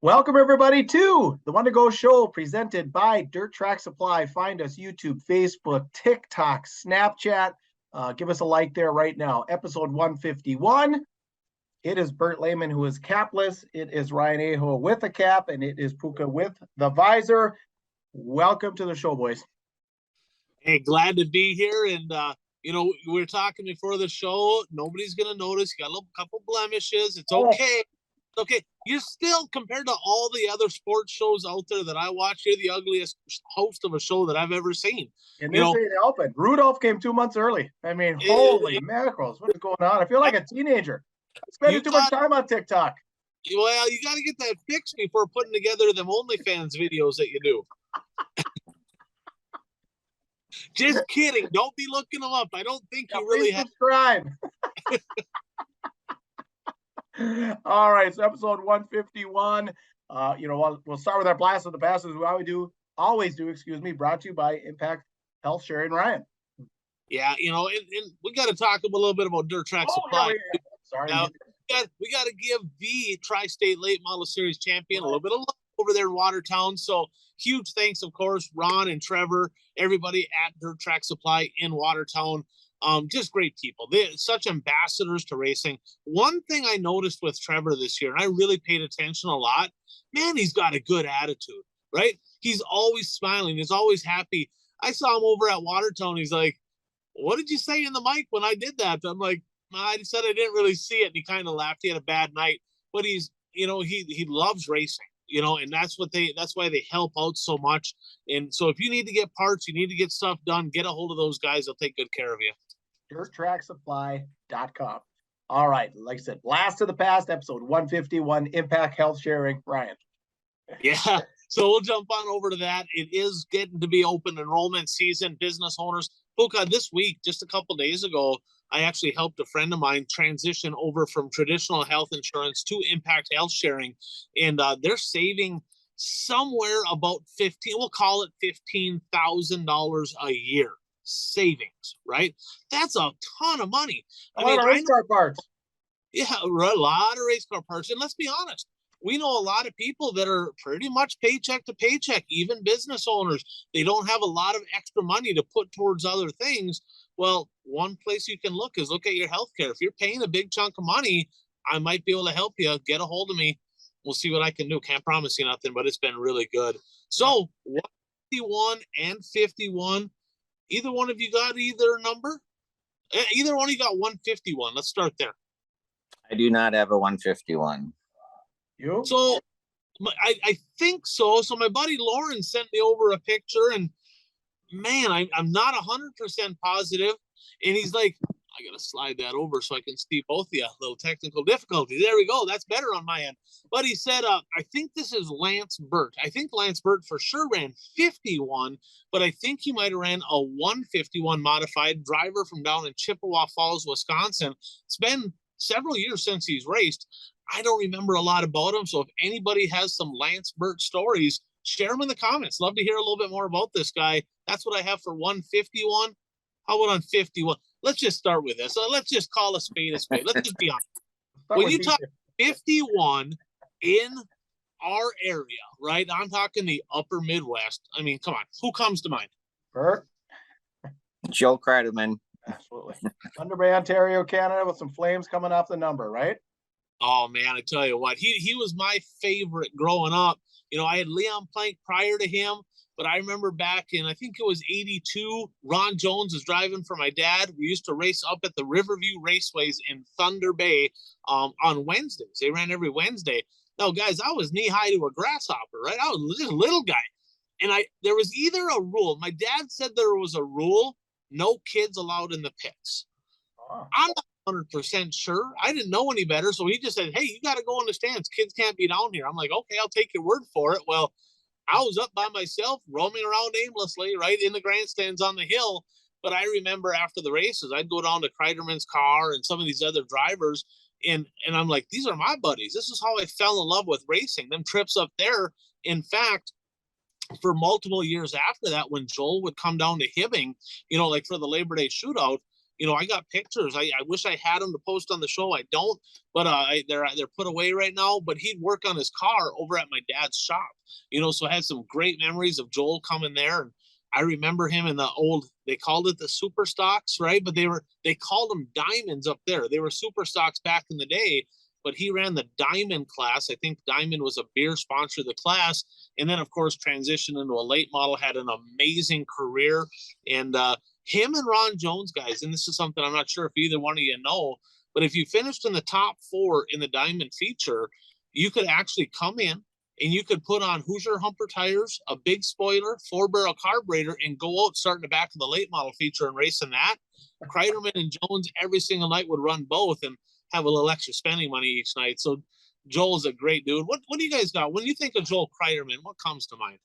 Welcome everybody to the One to Go Show presented by Dirt Track Supply. Find us YouTube, Facebook, TikTok, Snapchat. Give us a like there right now. Episode 151. It is Bert Lehman who is capless. It is Ryan Aho with a cap, and it is Puka with the visor. Welcome to the show, boys. Hey, glad to be here. And, we were talking before the show. Nobody's going to notice. You got a couple blemishes. It's okay. It's okay. You're still, compared to all the other sports shows out there that I watch, you're the ugliest host of a show that I've ever seen. And this ain't helping. Rudolph came 2 months early. I mean, holy mackerels. What is going on? I feel like a teenager. I'm spending too much time on TikTok. Well, you got to get that fixed before putting together them OnlyFans videos that you do. Just kidding. Don't be looking them up. I don't think you really have. Subscribe. All right, so episode 151. We'll start with our blast of the past as we always do, brought to you by Impact Health Sharing. Ryan. Yeah, and we got to talk a little bit about Dirt Track Supply. Yeah, sorry. Now, we got to give the Tri-State Late Model Series champion a little bit of love over there in Watertown. So huge thanks, of course, Ron and Trevor, everybody at Dirt Track Supply in Watertown. Just great people. They're such ambassadors to racing. One thing I noticed with Trevor this year, and I really paid attention a lot, man, he's got a good attitude, right? He's always smiling. He's always happy. I saw him over at Watertown. He's like, what did you say in the mic when I did that? I'm like, I said I didn't really see it. And he kind of laughed. He had a bad night, but he's, he loves racing, and that's why they help out so much. And so if you need to get parts, you need to get stuff done, get a hold of those guys. They'll take good care of you. DirtTrackSupply.com. All right. Like I said, blast of the past, episode 151, Impact Health Sharing. Ryan. Yeah. So we'll jump on over to that. It is getting to be open enrollment season. Business owners. Puka, this week, just a couple days ago, I actually helped a friend of mine transition over from traditional health insurance to Impact Health Sharing. And they're saving somewhere about $15,000 a year savings, right? That's a ton of money. A lot of race car parts. Yeah, a lot of race car parts. And let's be honest, we know a lot of people that are pretty much paycheck to paycheck, even business owners. They don't have a lot of extra money to put towards other things. Well, one place you can look is look at your healthcare. If you're paying a big chunk of money, I might be able to help you. Get a hold of me. We'll see what I can do. Can't promise you nothing, but it's been really good. So 151 and 51. Either one of you got either number? Either one of you got 151. Let's start there. I do not have a 151. You? So I think so. So my buddy Lauren sent me over a picture, and man, I'm not 100% positive. And he's like, I got to slide that over so I can see both of you. A little technical difficulty. There we go. That's better on my end. But he said, I think this is Lance Burt. I think Lance Burt for sure ran 51, but I think he might have ran a 151 modified. Driver from down in Chippewa Falls, Wisconsin. It's been several years since he's raced. I don't remember a lot about him. So if anybody has some Lance Burt stories, share them in the comments. Love to hear a little bit more about this guy. That's what I have for 151. How about on 51? Let's just start with this. So let's just call a spade a spade. Let's just be honest. When you talk 51 in our area, right? I'm talking the upper Midwest. I mean, come on. Who comes to mind? Bert? Joe Kreiderman. Absolutely. Thunder Bay, Ontario, Canada, with some flames coming off the number, right? Oh, man, I tell you what. He was my favorite growing up. I had Leon Plank prior to him. But I remember back in, I think it was 82, Ron Jones was driving for my dad. We used to race up at the Riverview Raceways in Thunder Bay on Wednesdays. They ran every Wednesday. Now, guys, I was knee-high to a grasshopper, right? I was just a little guy. And there was either a rule. My dad said there was a rule, no kids allowed in the pits. Oh. I'm not 100% sure. I didn't know any better. So he just said, hey, you got to go in the stands. Kids can't be down here. I'm like, okay, I'll take your word for it. Well, I was up by myself, roaming around aimlessly, right in the grandstands on the hill. But I remember after the races, I'd go down to Kreiderman's car and some of these other drivers, and I'm like, these are my buddies. This is how I fell in love with racing. Them trips up there. In fact, for multiple years after that, when Joel would come down to Hibbing, like for the Labor Day shootout, you know, I got pictures. I wish I had them to post on the show. I don't, but they're put away right now. But he'd work on his car over at my dad's shop, you know. So I had some great memories of Joel coming there, and I remember him in the old. They called it the super stocks, right? But they called them diamonds up there. They were super stocks back in the day. But he ran the Diamond class. I think Diamond was a beer sponsor of the class. And then, of course, transitioned into a late model, had an amazing career. And him and Ron Jones, guys, and this is something I'm not sure if either one of you know, but if you finished in the top 4 in the Diamond feature, you could actually come in and you could put on Hoosier Humper tires, a big spoiler, 4-barrel carburetor, and go out starting the back of the late model feature and racing that. Kreiderman and Jones every single night would run both and have a little extra spending money each night. So Joel's a great dude. What do you guys got? When you think of Joel Kreiderman, what comes to mind?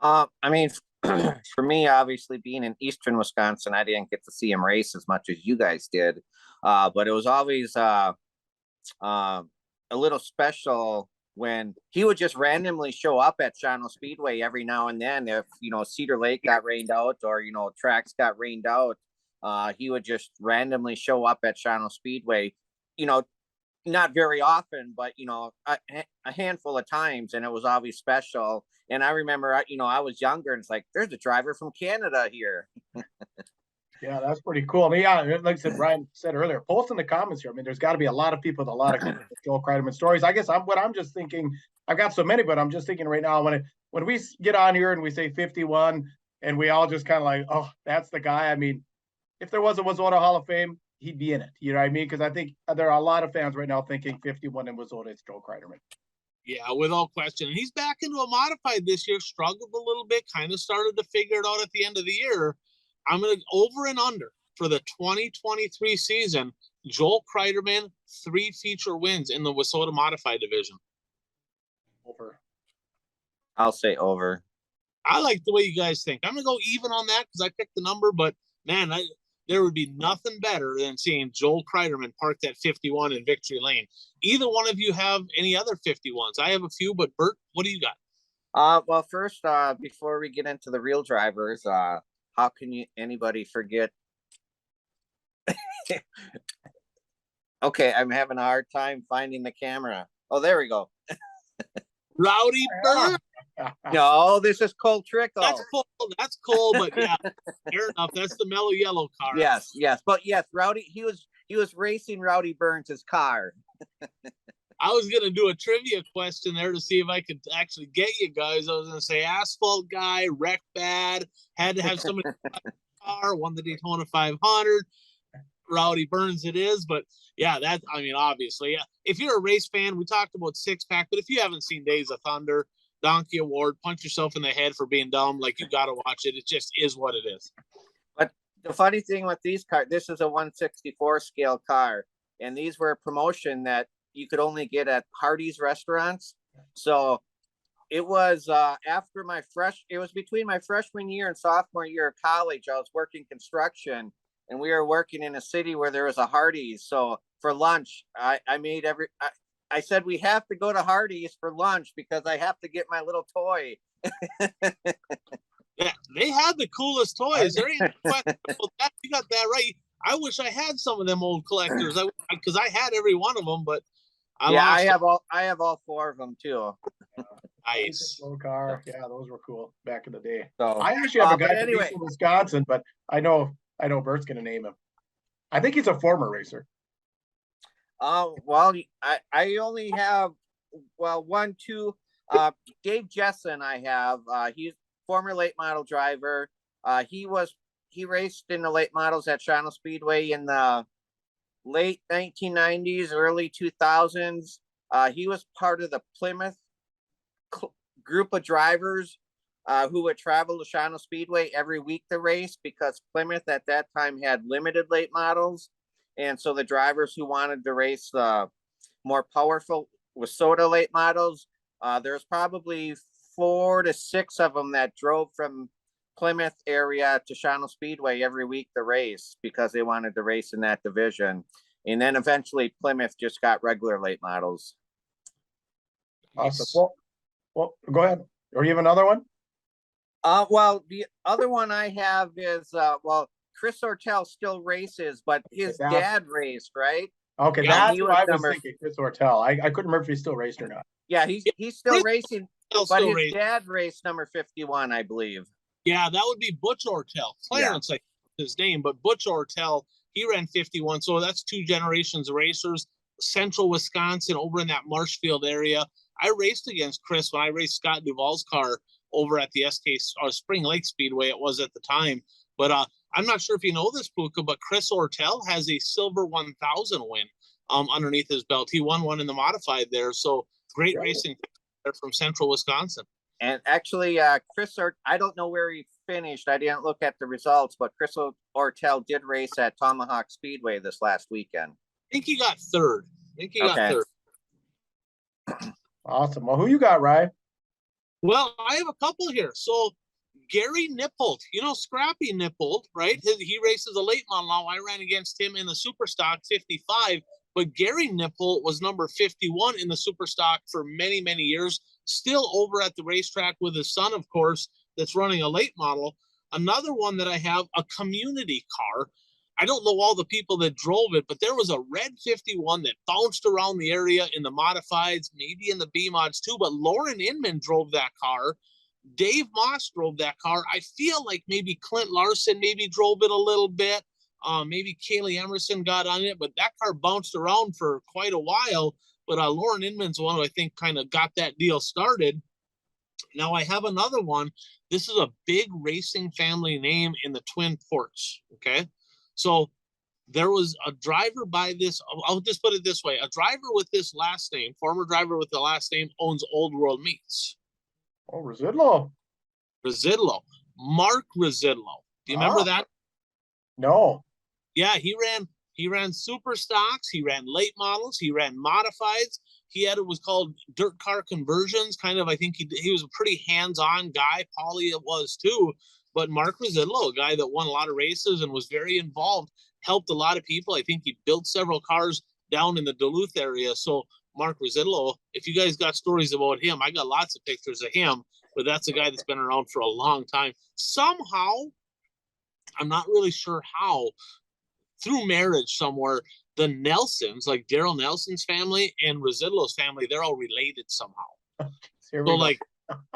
I mean, for me, obviously being in Eastern Wisconsin, I didn't get to see him race as much as you guys did. But it was always a little special when he would just randomly show up at Shawano Speedway every now and then. If, you know, Cedar Lake got rained out or, you know, tracks got rained out, he would just randomly show up at Shawano Speedway, you know, not very often, but, you know, a handful of times. And it was always special. And I remember, you know, I was younger and it's like, there's a driver from Canada here. Yeah, that's pretty cool. I mean, yeah, like I said, Brian said earlier, post in the comments here. I mean, there's got to be a lot of people with a lot of Joel Kreiderman stories. I guess I'm just thinking, I've got so many, but I'm just thinking right now when we get on here and we say 51 and we all just kind of like, oh, that's the guy. I mean, if there was a Wazota Hall of Fame, he'd be in it. You know what I mean? Because I think there are a lot of fans right now thinking 51 in Wazota, it's Joel Kreiderman. Yeah, without question. And he's back into a modified this year, struggled a little bit, kind of started to figure it out at the end of the year. I'm going to over and under for the 2023 season. Joel Kreiderman, 3 feature wins in the Wazota modified division. Over. I'll say over. I like the way you guys think. I'm going to go even on that because I picked the number, but man, there would be nothing better than seeing Joel Kreiderman parked at 51 in Victory Lane. Either one of you have any other 51s? I have a few, but Bert, what do you got? Well, first, before we get into the real drivers, how can anybody forget? Okay, I'm having a hard time finding the camera. Oh, there we go. Rowdy Bert. No, this is Cole Trickle. That's cool, but yeah, fair enough. That's the mellow yellow car. Yes, but yes, Rowdy. He was racing Rowdy Burns' car. I was gonna do a trivia question there to see if I could actually get you guys. I was gonna say asphalt guy, wreck bad, had to have somebody car, won the Daytona 500. Rowdy Burns it is, but yeah, obviously, if you're a race fan, we talked about 6-pack, but if you haven't seen Days of Thunder, Donkey Award, punch yourself in the head for being dumb. Like, you got to watch it. It just is what it is. But the funny thing with these cars, this is a 1/64 scale car, and these were a promotion that you could only get at Hardee's restaurants. So it was it was between my freshman year and sophomore year of college. I was working construction, and we were working in a city where there was a Hardee's. So for lunch, I said, we have to go to Hardee's for lunch because I have to get my little toy. Yeah, they had the coolest toys. There ain't no question about that. You got that right. I wish I had some of them old collectors because I had every one of them, but I have all 4 of them too. Nice. Slow car. Yeah, those were cool back in the day. So I actually have a guy from Wisconsin, but I know Bert's gonna name him. I think he's a former racer. Well, I only have 1, 2. Dave Jessen, I have. He's former late model driver. He raced in the late models at Shawano Speedway in the late 1990s, early 2000s. He was part of the Plymouth group of drivers who would travel to Shawano Speedway every week to race because Plymouth at that time had limited late models. And so the drivers who wanted to race the more powerful Wazota late models, there's probably 4 to 6 of them that drove from Plymouth area to Shawano Speedway every week to race because they wanted to race in that division. And then eventually Plymouth just got regular late models. Awesome. Well, go ahead. Or you have another one? Well, the other one I have is, Chris Ortel still races, but his That's- dad raced, right? Okay, Yeah, that's he what was I was number- thinking, Chris Ortel. I couldn't remember if he still raced or not. Yeah, he's still Chris racing, Ortel but still his racing. dad raced number 51, I believe. Yeah, that would be Butch Ortel. Clarence, I think his name, but Butch Ortel, he ran 51. So that's two generations of racers. Central Wisconsin, over in that Marshfield area. I raced against Chris when I raced Scott Duvall's car over at the SK Spring Lake Speedway. It was at the time. But I'm not sure if you know this, Puka, but Chris Ortel has a silver 1000 win underneath his belt. He won one in the modified there. So great racing there from Central Wisconsin. And actually, I don't know where he finished. I didn't look at the results, but Chris Ortel did race at Tomahawk Speedway this last weekend. I think he got third. Got third. Awesome. Well, who you got, Ryan? Well, I have a couple here. So Gary Nippold, Scrappy Nippold, right? He races a late model now. I ran against him in the Superstock 55, but Gary Nippold was number 51 in the Superstock for many, many years, still over at the racetrack with his son, of course, that's running a late model. Another one that I have, a community car. I don't know all the people that drove it, but there was a red 51 that bounced around the area in the modifieds, maybe in the B mods too, but Lauren Inman drove that car. Dave Moss drove that car. I feel like maybe Clint Larson maybe drove it a little bit. Maybe Kaylee Emerson got on it, but that car bounced around for quite a while. But Lauren Inman's one who I think kind of got that deal started. Now I have another one. This is a big racing family name in the Twin Ports. Okay. So there was a driver by this. I'll just put it this way. A driver with this last name, former driver with the last name, owns Old World Meats. Oh, Residlo. Mark Residlo. Do you remember that? No. Yeah, he ran super stocks, he ran late models, he ran modifieds. It was called dirt car conversions. Kind of, I think he was a pretty hands-on guy. Paulie it was too. But Mark Residlo, a guy that won a lot of races and was very involved, helped a lot of people. I think he built several cars down in the Duluth area. So Mark Residlo, if you guys got stories about him, I got lots of pictures of him, but that's a guy that's been around for a long time. Somehow, I'm not really sure how, through marriage somewhere, the Nelsons, like Daryl Nelson's family and Residlo's family, they're all related somehow. So like,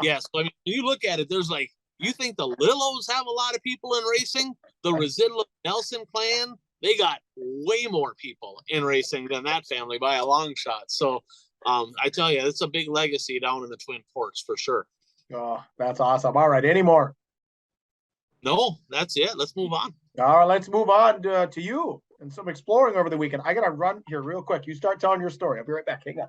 yes, I mean, when you look at it, there's like, you think the Lillos have a lot of people in racing? The Residlo Nelson clan, they got way more people in racing than that family by a long shot. So I tell you, it's a big legacy down in the Twin Ports for sure. Oh, that's awesome. All right. Any more? No, that's it. Let's move on. All right. Let's move on to you and some exploring over the weekend. I got to run here real quick. You start telling your story. I'll be right back. Hang on.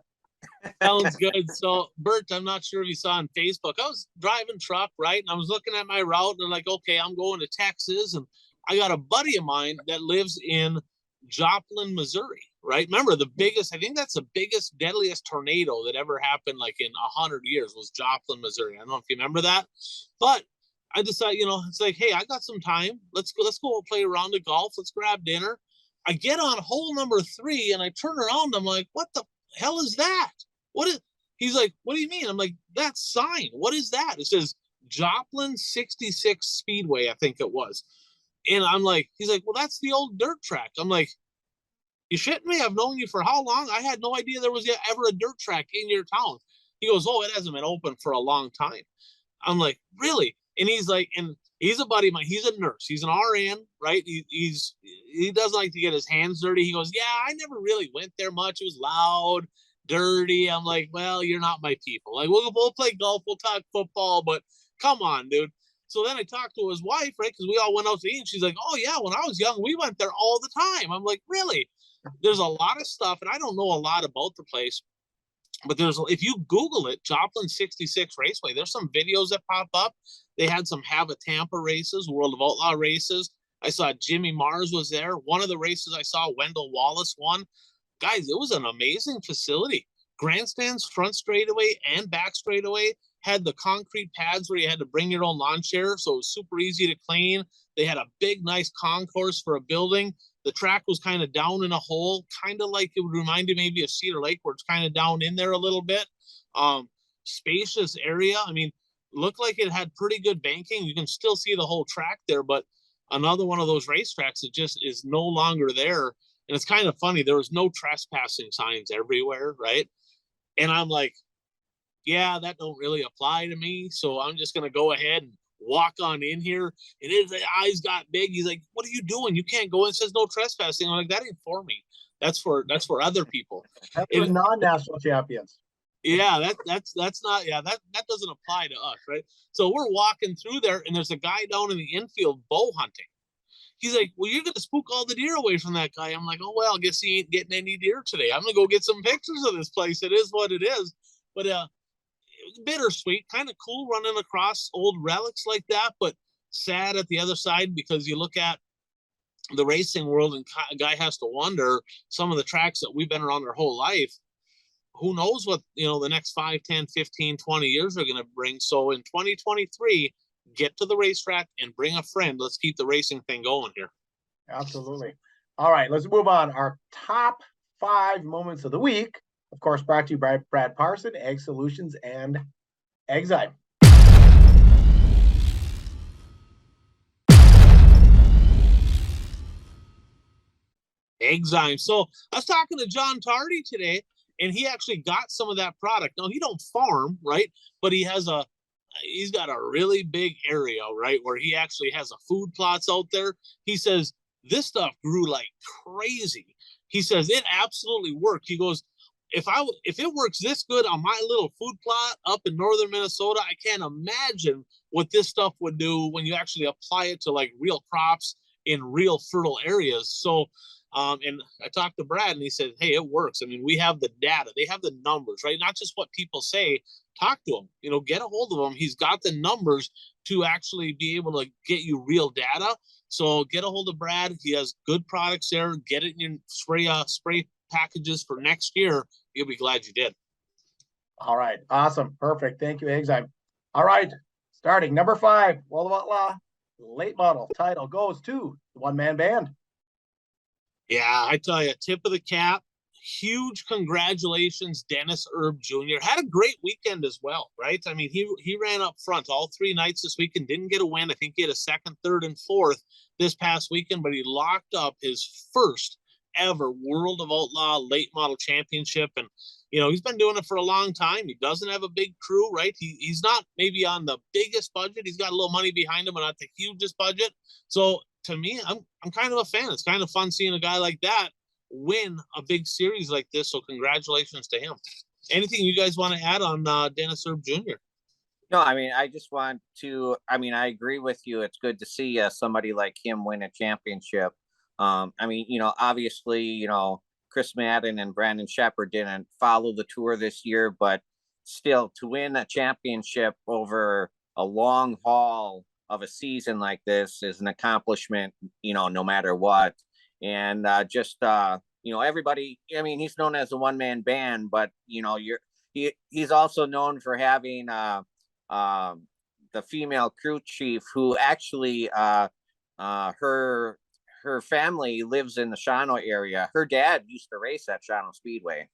Sounds good. So, Bert, I'm not sure if you saw on Facebook, I was driving truck, right? And I was looking at my route and like, okay, I'm going to Texas. And I got a buddy of mine that lives in Joplin, Missouri, right? Remember I think that's the biggest, deadliest tornado that ever happened like in 100 years was Joplin, Missouri. I don't know if you remember that, but I decided, it's like, hey, I got some time. Let's go play a round of golf. Let's grab dinner. I get on hole number 3 and I turn around. I'm like, what the hell is that? He's like, what do you mean? I'm like, that sign. What is that? It says Joplin 66 Speedway, I think it was. And I'm like, he's like, well, that's the old dirt track. I'm like, you shitting me? I've known you for how long? I had no idea there was ever a dirt track in your town. He goes, oh, it hasn't been open for a long time. I'm like, really? And he's like, and he's a buddy of mine. He's a nurse. He's an RN, right? He doesn't like to get his hands dirty. He goes, yeah, I never really went there much. It was loud, dirty. I'm like, well, you're not my people. Like, we'll play golf, we'll talk football, but come on, dude. So then I talked to his wife, right? Because we all went out to eat. And she's like, oh, yeah, when I was young, we went there all the time. I'm like, really? There's a lot of stuff, and I don't know a lot about the place, but if you Google it, Joplin 66 Raceway, there's some videos that pop up. They had some Have a Tampa races, World of Outlaw races. I saw Jimmy Mars was there. One of the races I saw, Wendell Wallace won. Guys, it was an amazing facility. Grandstands, front straightaway and back straightaway, had the concrete pads where you had to bring your own lawn chair, so it was super easy to clean. They had a big, nice concourse for a building. The track was kind of down in a hole, kind of like it would remind you maybe of Cedar Lake, where it's kind of down in there a little bit. Spacious area. I mean, looked like it had pretty good banking. You can still see the whole track there, but another one of those racetracks that just is no longer there. And it's kind of funny. There was no trespassing signs everywhere, right? And I'm like, yeah, that don't really apply to me. So I'm just gonna go ahead and walk on in here. And his eyes got big. He's like, "What are you doing? You can't go in." It says no trespassing. I'm like, that ain't for me. That's for other people. That's for And non-national champions. yeah, that's not, yeah, that doesn't apply to us, right? So we're walking through there, and there's a guy down in the infield bow hunting. He's like, "Well, you're gonna spook all the deer away from that guy." I'm like, "Oh well, I guess he ain't getting any deer today. I'm gonna go get some pictures of this place. It is what it is." But it was bittersweet, kind of cool running across old relics like that, but sad at the other side, because you look at the racing world and a guy has to wonder, some of the tracks that we've been around our whole life, who knows what, the next 5, 10, 15, 20 years are going to bring. So in 2023, get to the racetrack and bring a friend. Let's keep the racing thing going here. Absolutely. All right, let's move on. Our top 5 moments of the week, of course, brought to you by Brad Parson, Ag Solutions, and Exide. Exide. So I was talking to John Tardy today, and he actually got some of that product. Now, he don't farm, right? But he's got a really big area, right, where he actually has a food plots out there. He says this stuff grew like crazy. He says it absolutely worked. He goes, if it works this good on my little food plot up in northern Minnesota, I can't imagine what this stuff would do when you actually apply it to like real crops in real fertile areas. So and I talked to Brad, and he said, "Hey, it works. I mean, we have the data, they have the numbers, right? Not just what people say. Talk to him, get a hold of him. He's got the numbers to actually be able to get you real data. So get a hold of Brad. He has good products there. Get it in your spray packages for next year. You'll be glad you did." All right, awesome, perfect. Thank you, Exide. All right, starting number 5, World of Outlaw late model title goes to the one-man band. Yeah, I tell you, tip of the cap. Huge congratulations, Dennis Erb Jr. Had a great weekend as well, right? I mean, he ran up front all 3 nights this weekend, didn't get a win. I think he had a 2nd, 3rd, and 4th this past weekend, but he locked up his first ever World of Outlaw late model championship. And, he's been doing it for a long time. He doesn't have a big crew, right? He's not maybe on the biggest budget. He's got a little money behind him, but not the hugest budget. So to me, I'm kind of a fan. It's kind of fun seeing a guy like that win a big series like this. So congratulations to him. Anything you guys want to add on Dennis Erb Jr.? No, I mean, I just want to, I agree with you. It's good to see somebody like him win a championship. Obviously, Chris Madden and Brandon Shepard didn't follow the tour this year, but still to win a championship over a long haul of a season like this is an accomplishment, no matter what. And everybody, he's known as a one-man band, but he's also known for having the female crew chief, who actually her family lives in the Shawano area. Her dad used to race at Shawano Speedway.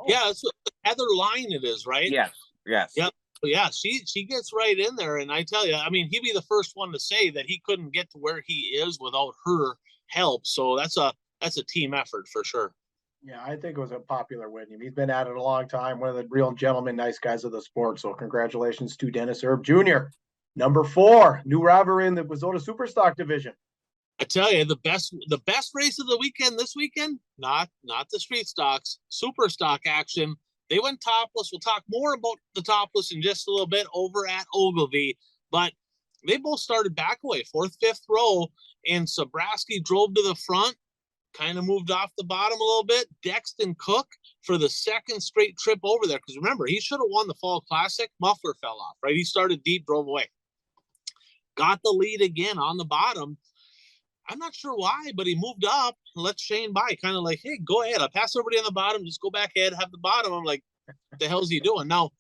Yeah, that's what Heather Line it is, right? Yes. Yep. Yeah, she gets right in there, and I tell you, he'd be the first one to say that he couldn't get to where he is without her help. So that's a team effort for sure. Yeah, I think it was a popular win. He's been at it a long time. One of the real gentlemen, nice guys of the sport. So congratulations to Dennis Erb Jr. Number 4, new rivalry in the Wazota Superstock division. I tell you, the best race of the weekend this weekend, not the street stocks, super stock action. They went topless. We'll talk more about the topless in just a little bit over at Ogilvie, but they both started back away, 4th, 5th row, and Sobraski drove to the front, kind of moved off the bottom a little bit. Dexton Cook for the 2nd straight trip over there, because remember, he should have won the Fall Classic. Muffler fell off, right? He started deep, drove away. Got the lead again on the bottom. I'm not sure why, but he moved up, let Shane by, kind of like, hey, go ahead. I'll pass everybody on the bottom. Just go back ahead, have the bottom. I'm like, what the hell's he doing? Now,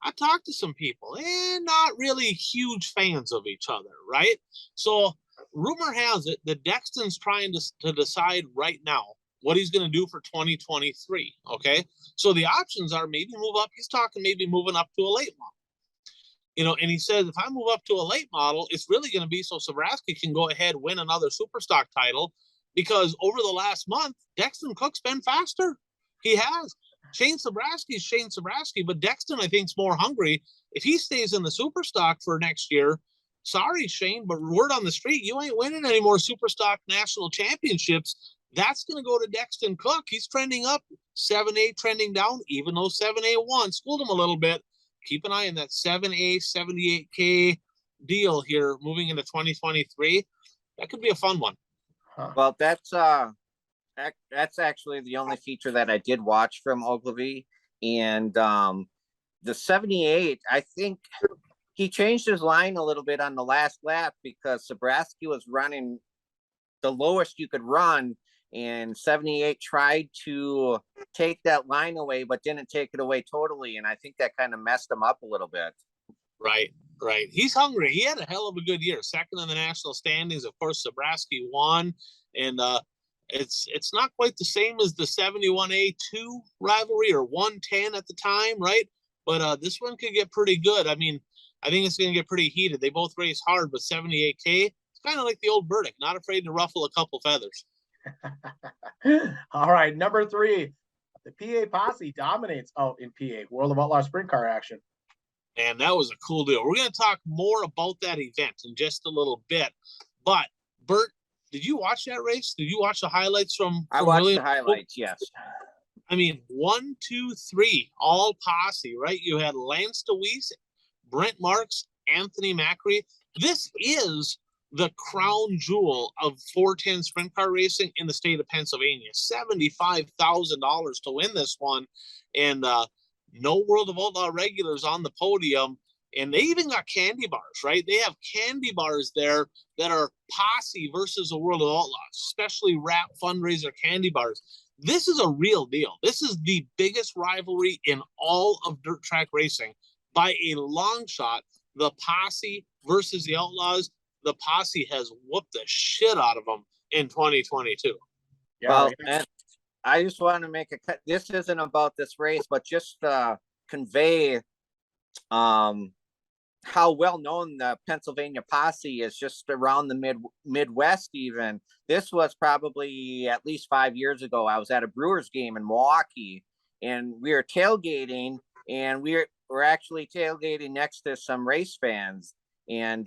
I talked to some people, and not really huge fans of each other, right? So rumor has it that Dexton's trying to decide right now what he's going to do for 2023, okay? So the options are maybe move up. He's talking maybe moving up to a late model. And he says, if I move up to a late model, it's really going to be so Sabraski can go ahead, win another super stock title, because over the last month, Dexton Cook's been faster. He has. Shane Sabraski, but Dexton, I think, is more hungry. If he stays in the super stock for next year, sorry, Shane, but word on the street, you ain't winning any more super stock national championships. That's going to go to Dexton Cook. He's trending up, 7A trending down, even though 7A won, schooled him a little bit. Keep an eye on that 7A 78K deal here moving into 2023. That could be a fun one. Well, that's actually the only feature that I did watch from Ogilvy. And the 78, I think he changed his line a little bit on the last lap because Sabraski was running the lowest you could run, and 78 tried to take that line away, but didn't take it away totally. And I think that kind of messed him up a little bit. Right. He's hungry. He had a hell of a good year. Second in the national standings. Of course, Sabraski won. And it's not quite the same as the 71A2 rivalry or 110 at the time, right? But this one could get pretty good. I mean, I think it's going to get pretty heated. They both race hard, but 78K, it's kind of like the old Burdick, not afraid to ruffle a couple feathers. All right, number 3, the PA Posse dominates out in PA, World of Outlaw sprint car action. And that was a cool deal. We're going to talk more about that event in just a little bit. But, Bert, did you watch that race? Did you watch the highlights from I watched William? The highlights, yes. I mean, 1, 2, 3, all posse, right? You had Lance DeWeese, Brent Marks, Anthony Macri. This is the crown jewel of 410 sprint car racing in the state of Pennsylvania. $75,000 to win this one. And no World of Outlaw regulars on the podium. And they even got candy bars, right? They have candy bars there that are posse versus the World of Outlaws, especially rap fundraiser candy bars. This is a real deal. This is the biggest rivalry in all of dirt track racing by a long shot. The posse versus the Outlaws. The posse has whooped the shit out of them in 2022. Yeah, well, and I just want to make a cut. This isn't about this race, but just convey how well known the Pennsylvania posse is just around the Midwest. Even this was probably at least 5 years ago. I was at a Brewers game in Milwaukee, and we were tailgating, and we're actually tailgating next to some race fans. And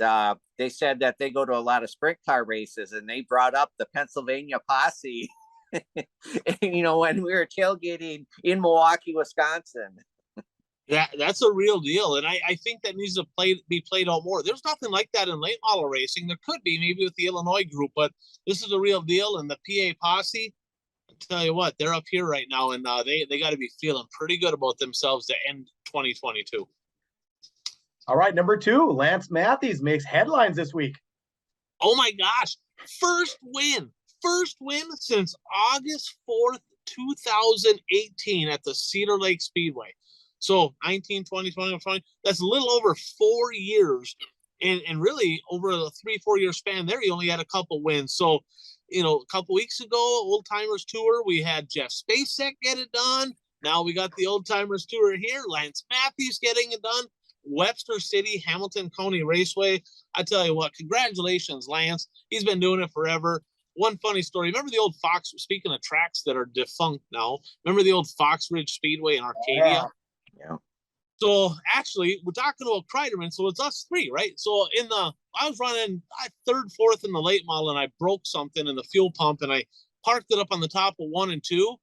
they said that they go to a lot of sprint car races, and they brought up the Pennsylvania posse, when we were tailgating in Milwaukee, Wisconsin. That's a real deal. And I think that needs to be played out more. There's nothing like that in late model racing. There could be maybe with the Illinois group, but this is a real deal. And the PA posse, I tell you what, they're up here right now, and they got to be feeling pretty good about themselves to end 2022. All right, number 2, Lance Matthews makes headlines this week. Oh my gosh. First win since August 4th, 2018 at the Cedar Lake Speedway. So 19, 20, 21, 20, that's a little over 4 years. And really over a 3-4 year span there, he only had a couple wins. So, a couple weeks ago, Old Timers Tour, we had Jeff Spacek get it done. Now we got the Old Timers Tour here. Lance Matthews getting it done. Webster City, Hamilton County Raceway. I tell you what, congratulations, Lance. He's been doing it forever. One funny story. Remember the old Fox, speaking of tracks that are defunct now, remember the old Fox Ridge Speedway in Arcadia? Yeah. So actually, we're talking about Kreiderman, so it's us 3, right? So I was running 3rd, 4th in the late model, and I broke something in the fuel pump, and I parked it up on the top of 1 and 2.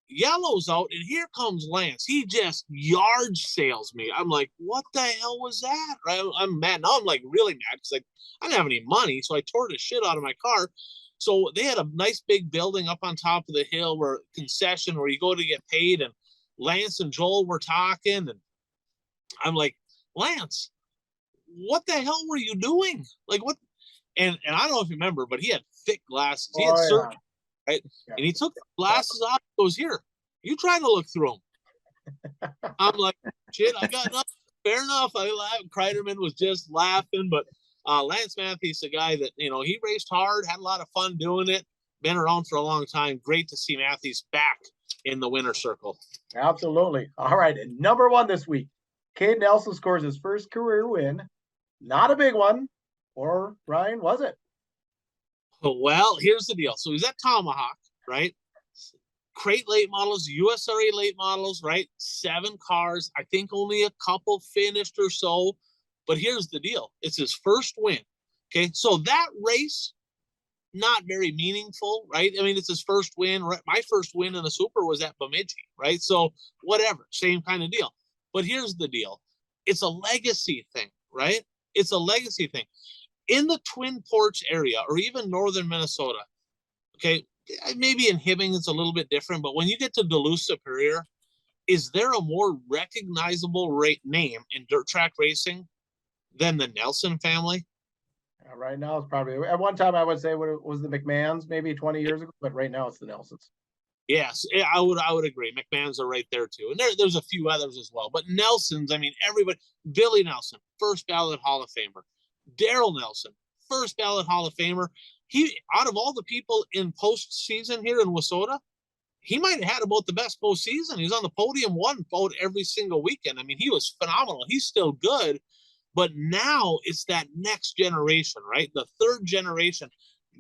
Yellow's out, and here comes Lance. He just yard sales me. I'm like, what the hell was that? Right? I'm mad. Now I'm like really mad because I didn't have any money, so I tore the shit out of my car. So they had a nice big building up on top of the hill where concession where you go to get paid, and Lance and Joel were talking, and I'm like, Lance, what the hell were you doing? Like what? And I don't know if you remember, but he had thick glasses. He had surgery. Right? Yeah. And he took the glasses off and goes, here, you try to look through them. I'm like, shit, I got nothing. Fair enough. I laughed. Kreiderman was just laughing. But Lance Matthews, a guy that, he raced hard, had a lot of fun doing it, been around for a long time. Great to see Matthews back in the winner's circle. Absolutely. All right. And number 1 this week, Cade Nelson scores his first career win. Not a big one. Or, Ryan, was it? Well, here's the deal. So he's at Tomahawk, right? Crate late models, USRA late models, right? 7 cars. I think only a couple finished or so. But here's the deal. It's his first win. Okay. So that race, not very meaningful, right? I mean, it's his first win. My first win in a super was at Bemidji, right? So whatever, same kind of deal. But here's the deal. It's a legacy thing, right? It's a legacy thing. In the Twin Ports area, or even northern Minnesota, okay, maybe in Hibbing it's a little bit different, but when you get to Duluth Superior, is there a more recognizable name in dirt track racing than the Nelson family? Right now, it's probably, at one time I would say it was the McMahons, maybe 20 years ago, but right now it's the Nelsons. Yes, I would agree. McMahon's are right there too, and there's a few others as well. But Nelson's, I mean, everybody. Billy Nelson, first ballot Hall of Famer. Daryl Nelson, first ballot Hall of Famer. He, out of all the people in postseason here in Wissota, he might have had about the best postseason. He was on the podium, won vote every single weekend. I mean, he was phenomenal. He's still good, but now it's that next generation, right? The third generation.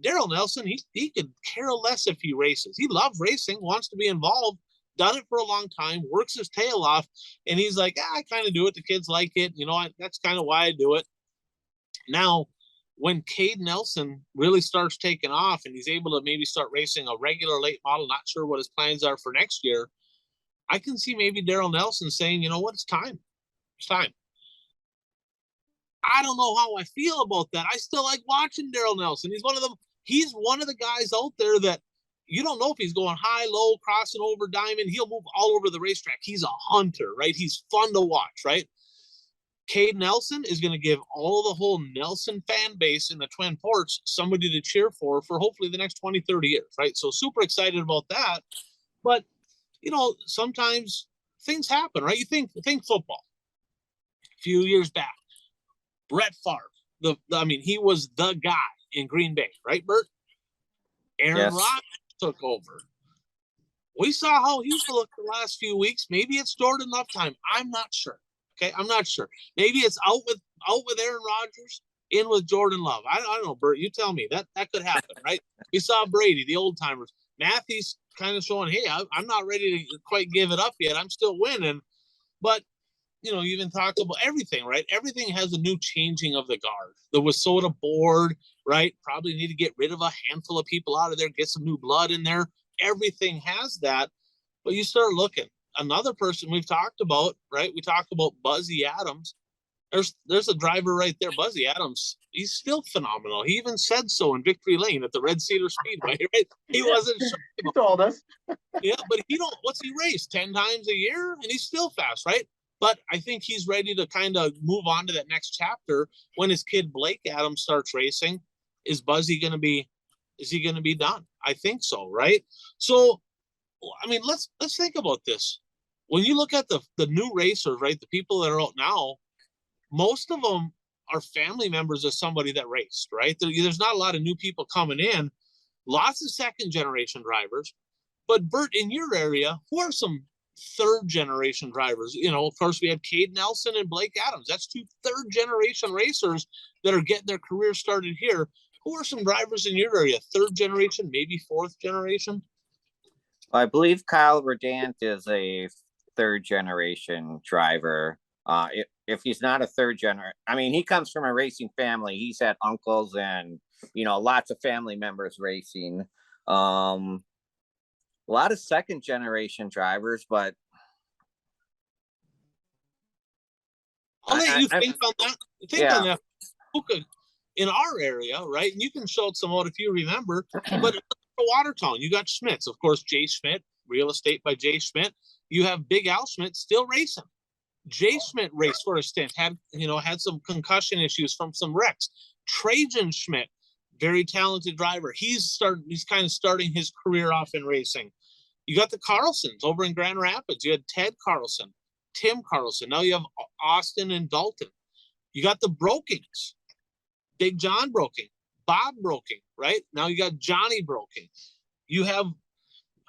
Daryl Nelson, he could care less if he races. He loves racing, wants to be involved, done it for a long time, works his tail off, and he's like, I kind of do it. The kids like it. You know, that's kind of why I do it. Now, when Cade Nelson really starts taking off and he's able to maybe start racing a regular late model, not sure what his plans are for next year, I can see maybe Daryl Nelson saying, you know what, it's time. It's time. I don't know how I feel about that. I still like watching Daryl Nelson. He's one of the guys out there that you don't know if he's going high, low, crossing over diamond. He'll move all over the racetrack. He's a hunter, right? He's fun to watch, right? Cade Nelson is going to give all the whole Nelson fan base in the Twin Ports somebody to cheer for hopefully the next 20, 30 years, right? So super excited about that. But, you know, sometimes things happen, right? You think football. A few years back, Brett Favre, he was the guy in Green Bay, right, Bert? Aaron Rodgers took over. We saw how he's looked the last few weeks. Maybe it's Jordan Love time. I'm not sure. Okay, I'm not sure. Maybe it's out with Aaron Rodgers, in with Jordan Love. I don't know, Bert. You tell me. That could happen, right? We saw Brady, the old timers. Matthew's kind of showing, hey, I'm not ready to quite give it up yet. I'm still winning. But, you know, you even talk about everything, right? Everything has a new changing of the guard. The Wissota board, right? Probably need to get rid of a handful of people out of there, get some new blood in there. Everything has that. But you start looking. Another person we've talked about, right? We talk about Buzzy Adams. There's a driver right there, Buzzy Adams. He's still phenomenal. He even said so in Victory Lane at the Red Cedar Speedway, right? He wasn't sure. He told us. Yeah, but what's he race 10 times a year? And he's still fast, right? But I think he's ready to kind of move on to that next chapter when his kid Blake Adams starts racing. Is he going to be done? I think so, right? So, I mean, let's think about this. When you look at the new racers, right, the people that are out now, most of them are family members of somebody that raced, right? There's not a lot of new people coming in, lots of second generation drivers. But Bert, in your area, who are some third generation drivers? You know, of course, we have Cade Nelson and Blake Adams. That's 2 third generation racers that are getting their career started here. Who are some drivers in your area? Third generation, maybe fourth generation? I believe Kyle Verdant is a third generation driver. If he's not a third generation, I mean, he comes from a racing family. He's had uncles and, you know, lots of family members racing. A lot of second generation drivers, but I'll let you think on that. On that. In our area, right? And you can shout some out if you remember, but Watertown, you got Schmitz, of course, Jay Schmidt, real estate by Jay Schmidt. You have Big Al Schmidt still racing. Jay Schmidt raced for a stint, had some concussion issues from some wrecks. Trajan Schmidt, very talented driver. He's kind of starting his career off in racing. You got the Carlsons over in Grand Rapids. You had Ted Carlson, Tim Carlson. Now you have Austin and Dalton. You got the Brokings, Big John Broking, Bob Broking, right? Now you got Johnny Broking. You have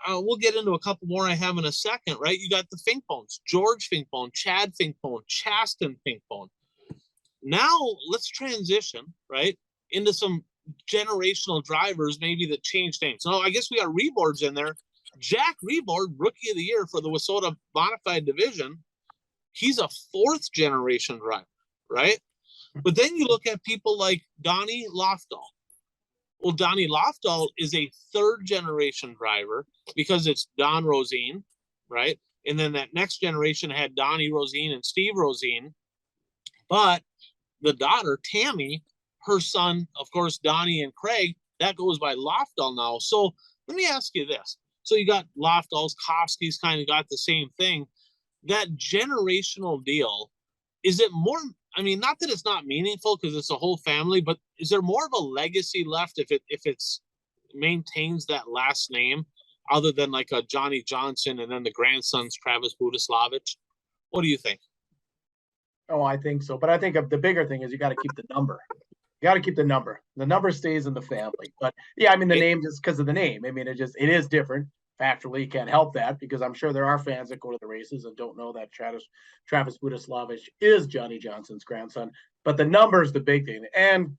we'll get into a couple more I have in a second, right? You got the Finkbones, George Finkbone, Chad Finkbone, Chasten Finkbone. Now let's transition, right, into some generational drivers, maybe that change things. So I guess we got Reboards in there. Jack Reboard, Rookie of the Year for the Wissota Modified Division. He's a 4th generation driver, right? But then you look at people like Donnie Lofdahl. Well, Donnie Lofdahl is a 3rd generation driver because it's Don Rosine, right? And then that next generation had Donnie Rosine and Steve Rosine. But the daughter, Tammy, her son, of course, Donnie and Craig, that goes by Lofdahl now. So let me ask you this. So you got Lofdahls, Kofsky's kind of got the same thing. That generational deal, is it more, I mean, not that it's not meaningful because it's a whole family, but is there more of a legacy left if it's maintains that last name other than like a Johnny Johnson and then the grandson's Travis Budislavich? What do you think? Oh, I think so. But I think the bigger thing is you got to keep the number. You got to keep the number. The number stays in the family. But yeah, I mean, the name just because of the name. I mean, it is different. Factually, you can't help that because I'm sure there are fans that go to the races and don't know that Travis Budislavich is Johnny Johnson's grandson. But the number is the big thing. And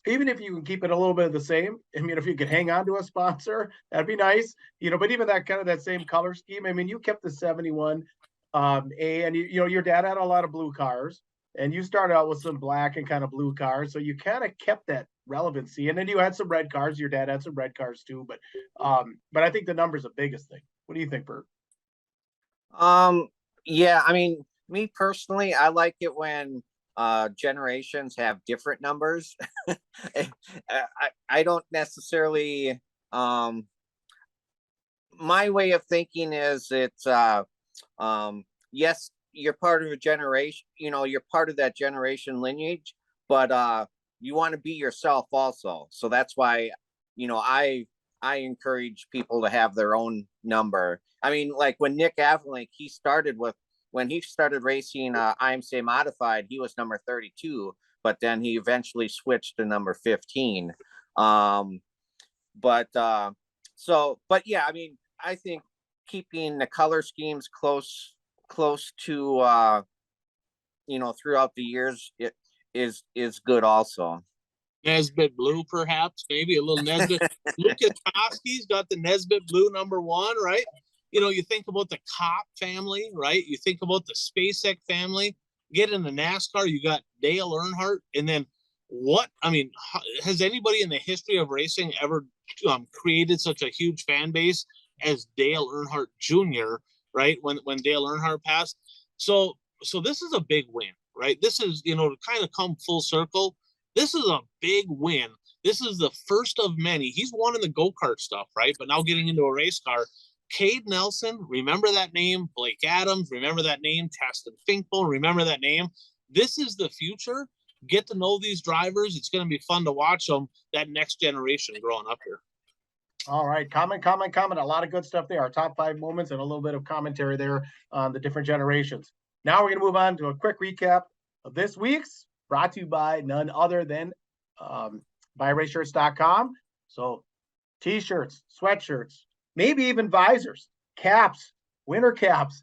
even if you can keep it a little bit of the same, I mean, if you could hang on to a sponsor, that'd be nice. But even that kind of that same color scheme. I mean, you kept the 71 A, and your dad had a lot of blue cars, and you started out with some black and kind of blue cars, so you kind of kept that relevancy. And then you had some red cars. Your dad had some red cars too, but I think the number's the biggest thing. What do you think, Bert? Yeah, I mean, me personally, I like it when generations have different numbers. I don't necessarily my way of thinking is it's yes, you're part of a generation, you're part of that generation lineage, but you want to be yourself also. So that's why, I encourage people to have their own number. I mean, like when Nick Avalink, when he started racing IMCA Modified, he was number 32, but then he eventually switched to number 15. But yeah, I mean, I think keeping the color schemes close to throughout the years is good also. Nesbitt Blue, perhaps, maybe a little Nesbitt. Lucas Kofsky's got the Nesbitt Blue #1, right? You think about the Kopp family, right? You think about the SpaceX family. Get into NASCAR, you got Dale Earnhardt, and then has anybody in the history of racing ever created such a huge fan base as Dale Earnhardt Jr., right? When Dale Earnhardt passed. So this is a big win, right? This is, to kind of come full circle. This is a big win. This is the first of many. He's won in the go-kart stuff, right? But now getting into a race car. Cade Nelson, remember that name. Blake Adams, remember that name. Chasten Finkbone, remember that name. This is the future. Get to know these drivers. It's going to be fun to watch them, that next generation growing up here. All right. Comment. A lot of good stuff there. Our top 5 moments and a little bit of commentary there on the different generations. Now we're going to move on to a quick recap of this week's, brought to you by none other than buyraceshirts.com. So t-shirts, sweatshirts, maybe even visors, caps, winter caps.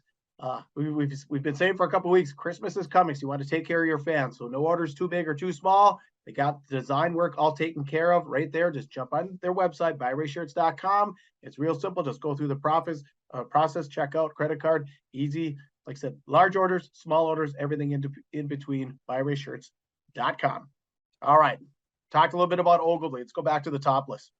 We've been saying for a couple of weeks, Christmas is coming, so you want to take care of your fans. So no orders too big or too small. They got the design work all taken care of right there. Just jump on their website, buyraceshirts.com. It's real simple. Just go through the process, checkout, credit card, easy. Like I said, large orders, small orders, everything in between, buyraceshirts.com. All right. Talked a little bit about Ogilvy. Let's go back to the topless.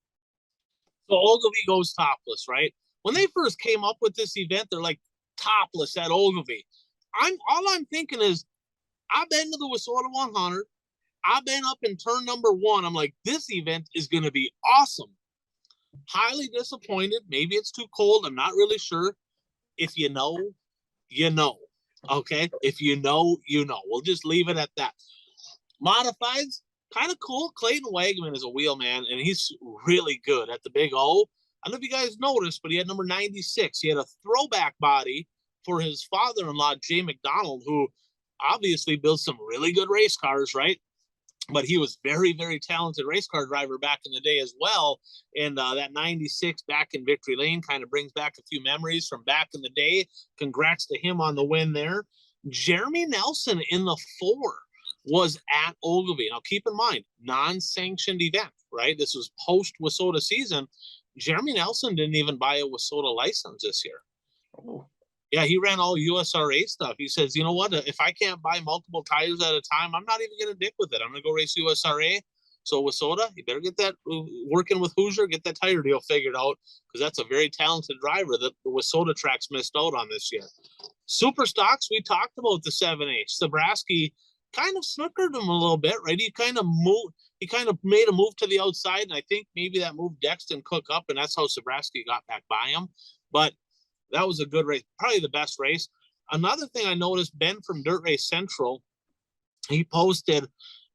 So Ogilvy goes topless, right? When they first came up with this event, they're like, topless at Ogilvy. All I'm thinking is, I've been to the Wissota 100. I've been up in turn #1. I'm like, this event is going to be awesome. Highly disappointed. Maybe it's too cold. I'm not really sure. If you know, you know. Okay? If you know, you know. We'll just leave it at that. Modifieds, kind of cool. Clayton Wagman is a wheelman, and he's really good at the Big O. I don't know if you guys noticed, but he had number 96. He had a throwback body for his father-in-law, Jay McDonald, who obviously builds some really good race cars, right? but he was very, very talented race car driver back in the day as well. And that 96 back in Victory Lane kind of brings back a few memories from back in the day. Congrats to him on the win there. Jeremy Nelson in the 4 was at Ogilvy. Now, keep in mind, non-sanctioned event, right? This was post-WISSOTA season. Jeremy Nelson didn't even buy a WISSOTA license this year. Oh. Yeah, he ran all USRA stuff. He says, you know what? If I can't buy multiple tires at a time, I'm not even going to dick with it. I'm going to go race USRA. So WISSOTA, you better get that working with Hoosier, get that tire deal figured out, because that's a very talented driver that the WISSOTA tracks missed out on this year. Super stocks, we talked about the 7H. Sabraski kind of snookered him a little bit, right? He kind of made a move to the outside, and I think maybe that moved Dexton Cook up, and that's how Sabraski got back by him. But that was a good race, probably the best race. Another thing I noticed, Ben from Dirt Race Central, he posted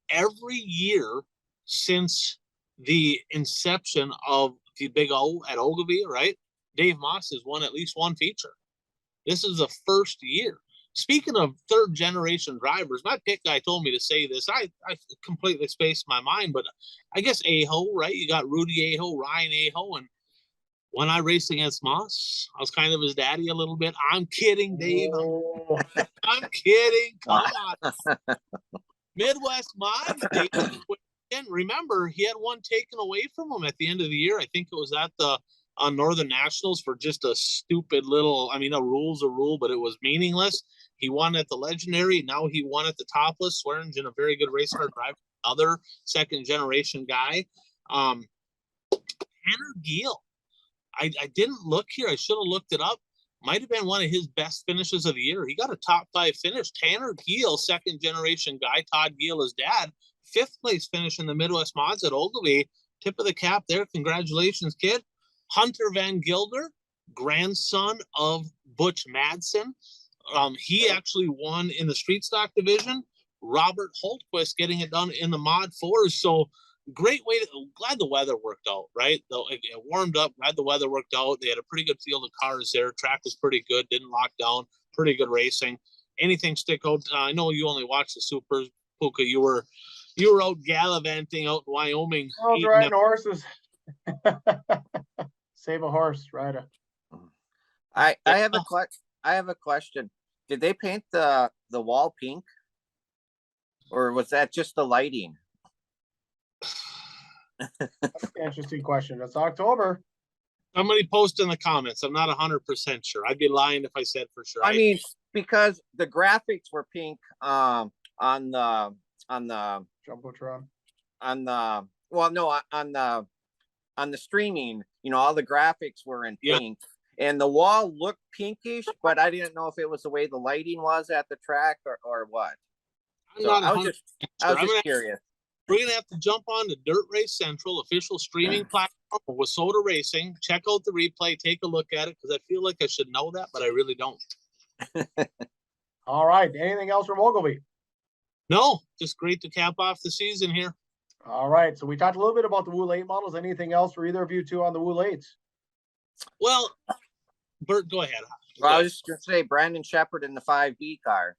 every year since the inception of the Big O at Ogilvy, right? Dave Moss has won at least one feature. This is the first year. Speaking of third generation drivers, my pit guy told me to say this. I completely spaced my mind, but I guess Aho, right? You got Rudy Aho, Ryan Aho, and when I raced against Moss, I was kind of his daddy a little bit. I'm kidding, Dave. Oh. I'm kidding. Come on. Midwest Mods, Dave. And remember, he had one taken away from him at the end of the year. I think it was at the Northern Nationals for just a stupid little, I mean, a rule's a rule, but it was meaningless. He won at the Legendary. Now he won at the Topless. Swearingen, a very good race car driver, other second generation guy. Tanner Giel. I didn't look here. I should have looked it up. Might have been one of his best finishes of the year. He got a top 5 finish. Tanner Giel, second generation guy. Todd Giel, his dad, 5th place finish in the Midwest Mods at Ogilvy. Tip of the cap there. Congratulations, kid. Hunter Van Gilder, grandson of Butch Madsen. He actually won in the street stock division. Robert Holtquist getting it done in the Mod 4s. So great way to, glad the weather worked out, right? Though it warmed up, glad the weather worked out. They had a pretty good field of cars there. Track was pretty good, didn't lock down, pretty good racing. Anything stick out? I know you only watched the Supers, Puka. You were out gallivanting out in Wyoming. I was riding horses. Save a horse, ride a. I have a question. Did they paint the wall pink, or was that just the lighting? That's an interesting question. It's October. Somebody post in the comments. I'm not 100% sure. I'd be lying if I said for sure. I mean, because the graphics were pink on the Jumbotron. on the streaming, all the graphics were in pink, and the wall looked pinkish, but I didn't know if it was the way the lighting was at the track or what. I was just curious. We're going to have to jump on to Dirt Race Central, official streaming platform of WISSOTA Racing. Check out the replay. Take a look at it, because I feel like I should know that, but I really don't. All right. Anything else from Ogilvy? No, just great to cap off the season here. All right. So we talked a little bit about the WOOL 8 models. Anything else for either of you two on the WOOL 8s? Well, Bert, go ahead. Well, I was just going to say Brandon Shepard in the 5B car.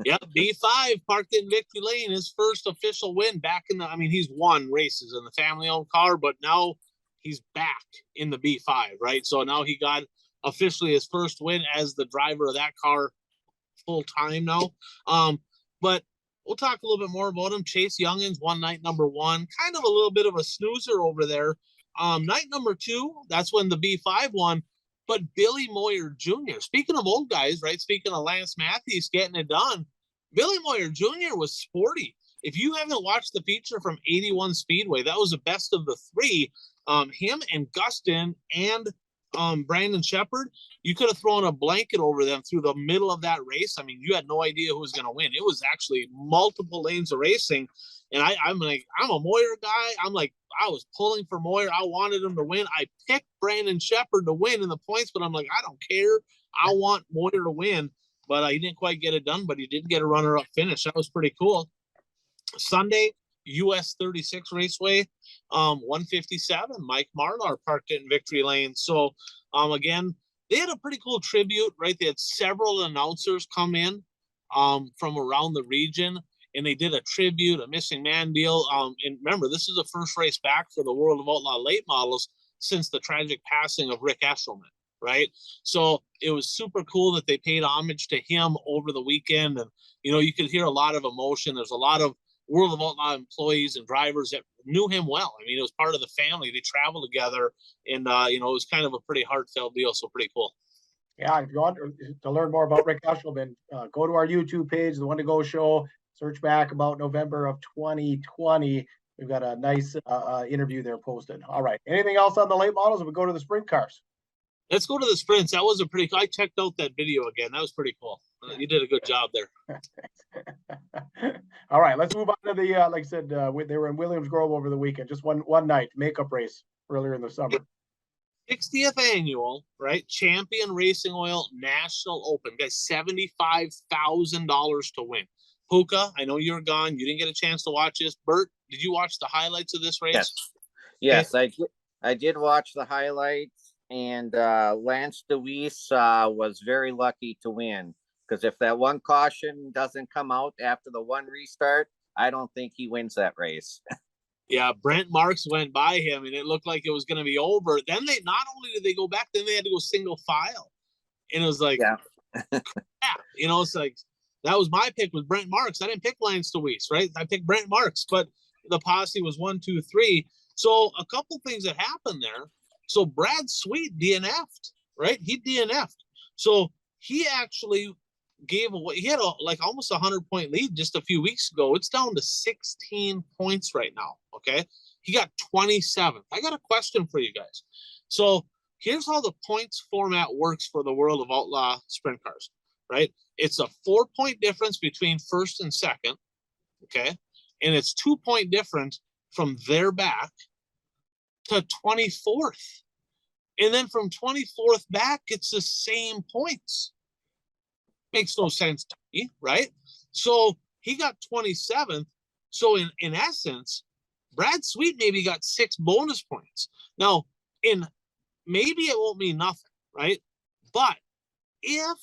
Yep, B5 parked in Victory Lane, his first official win back in he's won races in the family-owned car, but now he's back in the B5, right? So now he got officially his first win as the driver of that car full-time now. But we'll talk a little bit more about him. Chase Youngins won night number 1, kind of a little bit of a snoozer over there. Night number 2, that's when the B5 won. But Billy Moyer Jr., speaking of old guys, right? Speaking of Lance Matthews getting it done, Billy Moyer Jr. was sporty. If you haven't watched the feature from 81 Speedway, that was the best of the 3. Him and Gustin and Brandon Shepard, you could have thrown a blanket over them through the middle of that race. I mean, you had no idea who was going to win. It was actually multiple lanes of racing. And I'm like, I'm a Moyer guy. I'm like, I was pulling for Moyer. I wanted him to win. I picked Brandon Shepard to win in the points, but I'm like, I don't care. I want Moyer to win. But he didn't quite get it done, but he did get a runner-up finish. That was pretty cool. Sunday, US 36 Raceway, 157. Mike Marlar parked it in Victory Lane. So, again, they had a pretty cool tribute, right? They had several announcers come in from around the region. and they did a tribute, a missing man deal. And remember, this is the first race back for the World of Outlaw late models since the tragic passing of Rick Eshelman, right? So it was super cool that they paid homage to him over the weekend. And, you know, you could hear a lot of emotion. There's a lot of World of Outlaw employees and drivers that knew him well. I mean, it was part of the family. They traveled together, and, you know, it was kind of a pretty heartfelt deal. So pretty cool. Yeah, if you want to learn more about Rick Eshelman, go to our YouTube page, The One to Go Show. Search back about November of 2020. We've got a nice interview there posted. All right. Anything else on the late models? We go to the sprint cars. Let's go to the sprints. That was a pretty. I checked out that video again. That was pretty cool. You did a good job there. All right, let's move on to the. Like I said, they were in Williams Grove over the weekend. Just one night makeup race earlier in the summer. 60th annual, right? Champion Racing Oil National Open. Guys, $75,000 to win. Puka, I know you're gone. You didn't get a chance to watch this. Bert, did you watch the highlights of this race? Yes, I did watch the highlights, and Lance DeWeese was very lucky to win, because if that one caution doesn't come out after the one restart, I don't think he wins that race. Yeah, Brent Marks went by him, and it looked like it was going to be over. Then they not only did they go back, then they had to go single file, and it was like, yeah, you know, it's like that was my pick was Brent Marks. I didn't pick Lance DeWeese, right? I picked Brent Marks, but the posse was 1, 2, 3. So a couple things that happened there. So Brad Sweet DNF'd, right? He DNF'd. So he actually gave away. He had like almost 100-point lead just a few weeks ago. It's down to 16 points right now. Okay, he got 27th. I got a question for you guys. So here's how the points format works for the World of Outlaw sprint cars, right? It's a 4-point difference between first and second. Okay, and it's 2-point difference from their back to 24th, and then from 24th back, it's the same points. Makes no sense to me, right? So he got 27th. So in essence, Brad Sweet maybe got 6 bonus points. Now, maybe it won't mean nothing, right? But if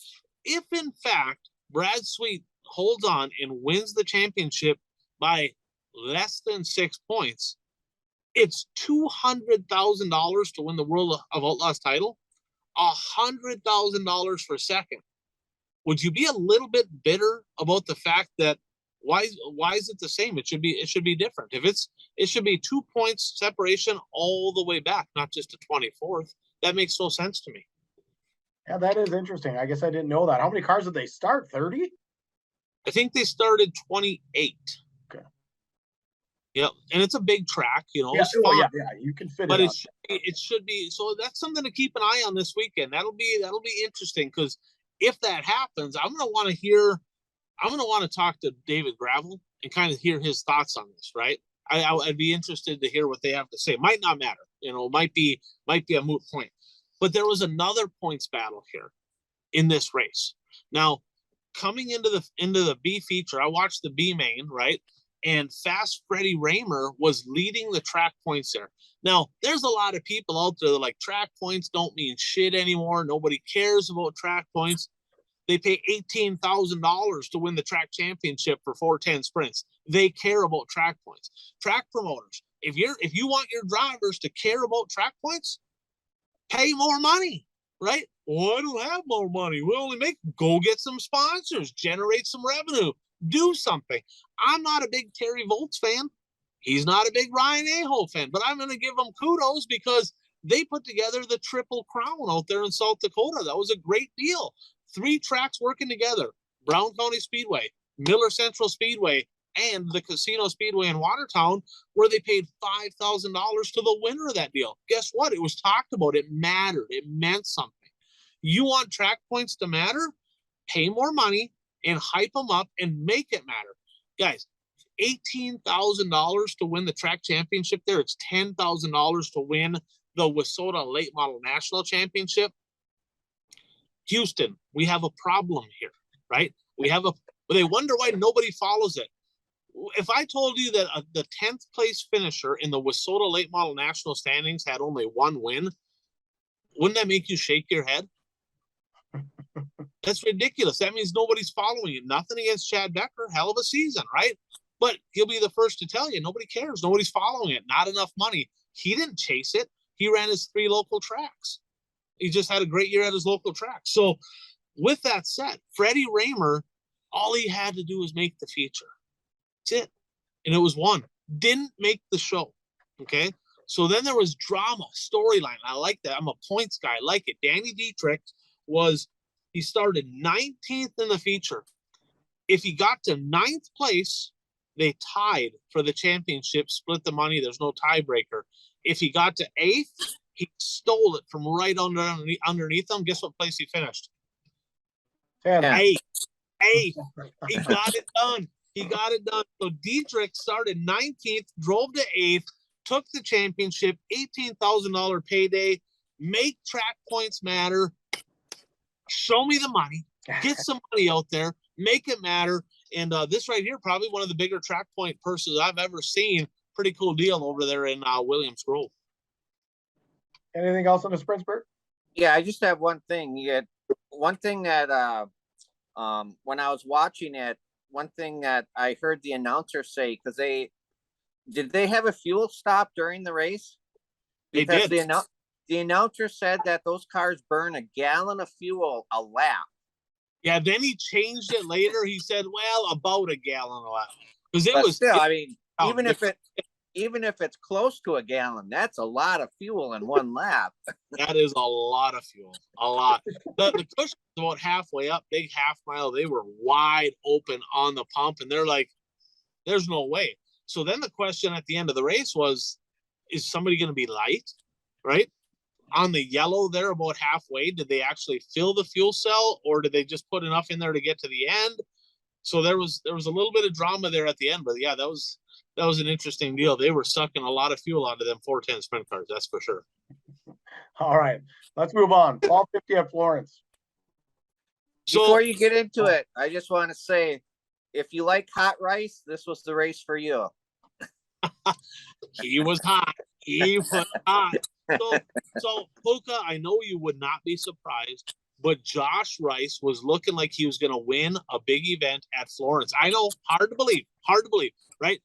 in fact Brad Sweet holds on and wins the championship by less than 6 points, it's $200,000 to win the World of Outlaws title, $100,000 for second. Would you be a little bit bitter about the fact that why is it the same? It should be different. It should be 2 points separation all the way back, not just to 24th. That makes no sense to me. Yeah, that is interesting. I guess I didn't know that. How many cars did they start? 30? I think they started 28. Okay. Yep, and it's a big track, you know. Yeah, it's fun, yeah, you can fit but it. It should be. So that's something to keep an eye on this weekend. That'll be interesting, because if that happens, I'm going to want to talk to David Gravel and kind of hear his thoughts on this, right? I'd be interested to hear what they have to say. It might not matter, you know, might be a moot point. But there was another points battle here in this race. Now, coming into the B feature, I watched the B main, right? And Fast Freddie Raymer was leading the track points there. Now, there's a lot of people out there that like track points don't mean shit anymore. Nobody cares about track points. They pay $18,000 to win the track championship for 410 sprints. They care about track points. Track promoters, if you want your drivers to care about track points, pay more money, right? Well, I don't have more money. We only go get some sponsors, generate some revenue, do something. I'm not a big Terry Volts fan. He's not a big Ryan Aho fan, but I'm going to give them kudos because they put together the Triple Crown out there in South Dakota. That was a great deal. 3 tracks working together: Brown County Speedway, Miller Central Speedway, and the Casino Speedway in Watertown, where they paid $5,000 to the winner of that deal. Guess what? It was talked about. It mattered. It meant something. You want track points to matter? Pay more money and hype them up and make it matter. Guys, $18,000 to win the track championship there. It's $10,000 to win the Wissota Late Model National Championship. Houston, we have a problem here, right? They wonder why nobody follows it. If I told you that the 10th place finisher in the Wissota Late Model National standings had only 1 win, wouldn't that make you shake your head? That's ridiculous. That means nobody's following it. Nothing against Chad Becker. Hell of a season, right? But he'll be the first to tell you, nobody cares. Nobody's following it. Not enough money. He didn't chase it. He ran his 3 local tracks. He just had a great year at his local track. So with that said, Freddie Raymer, all he had to do was make the feature. That's it. And it was one. Didn't make the show. Okay. So then there was drama, storyline. I like that. I'm a points guy. I like it. Danny Dietrich he started 19th in the feature. If he got to 9th place, they tied for the championship, split the money. There's no tiebreaker. If he got to 8th, he stole it from right underneath him. Guess what place he finished? 8th. He got it done. He got it done. So Dietrich started 19th, drove to 8th, took the championship, $18,000 payday, make track points matter. Show me the money. Get some money out there. Make it matter. And this right here, probably one of the bigger track point purses I've ever seen. Pretty cool deal over there in Williams Grove. Anything else on the sprint, Bert? Yeah, I just have one thing. You had one thing that when I was watching it, one thing that I heard the announcer say, because did they have a fuel stop during the race? Because they did. The announcer said that those cars burn a gallon of fuel a lap. Yeah, then he changed it later. He said, well, about a gallon a lap. Because it But was still, I mean, even if it's close to a gallon, that's a lot of fuel in one lap. That is a lot of fuel. A lot. The cushion was about halfway up, big half mile. They were wide open on the pump, and they're like, there's no way. So then the question at the end of the race was, is somebody going to be light? Right? On the yellow there about halfway, did they actually fill the fuel cell, or did they just put enough in there to get to the end? So there was a little bit of drama there at the end, but yeah, that was an interesting deal. They were sucking a lot of fuel out of them 410 sprint cars, that's for sure. All right, let's move on. Fall 50 at Florence. So before you get into it, I just want to say, if you like hot rice, this was the race for you. He was hot. He was hot. So Puka, I know you would not be surprised, but Josh Rice was looking like he was going to win a big event at Florence. I know, hard to believe, right?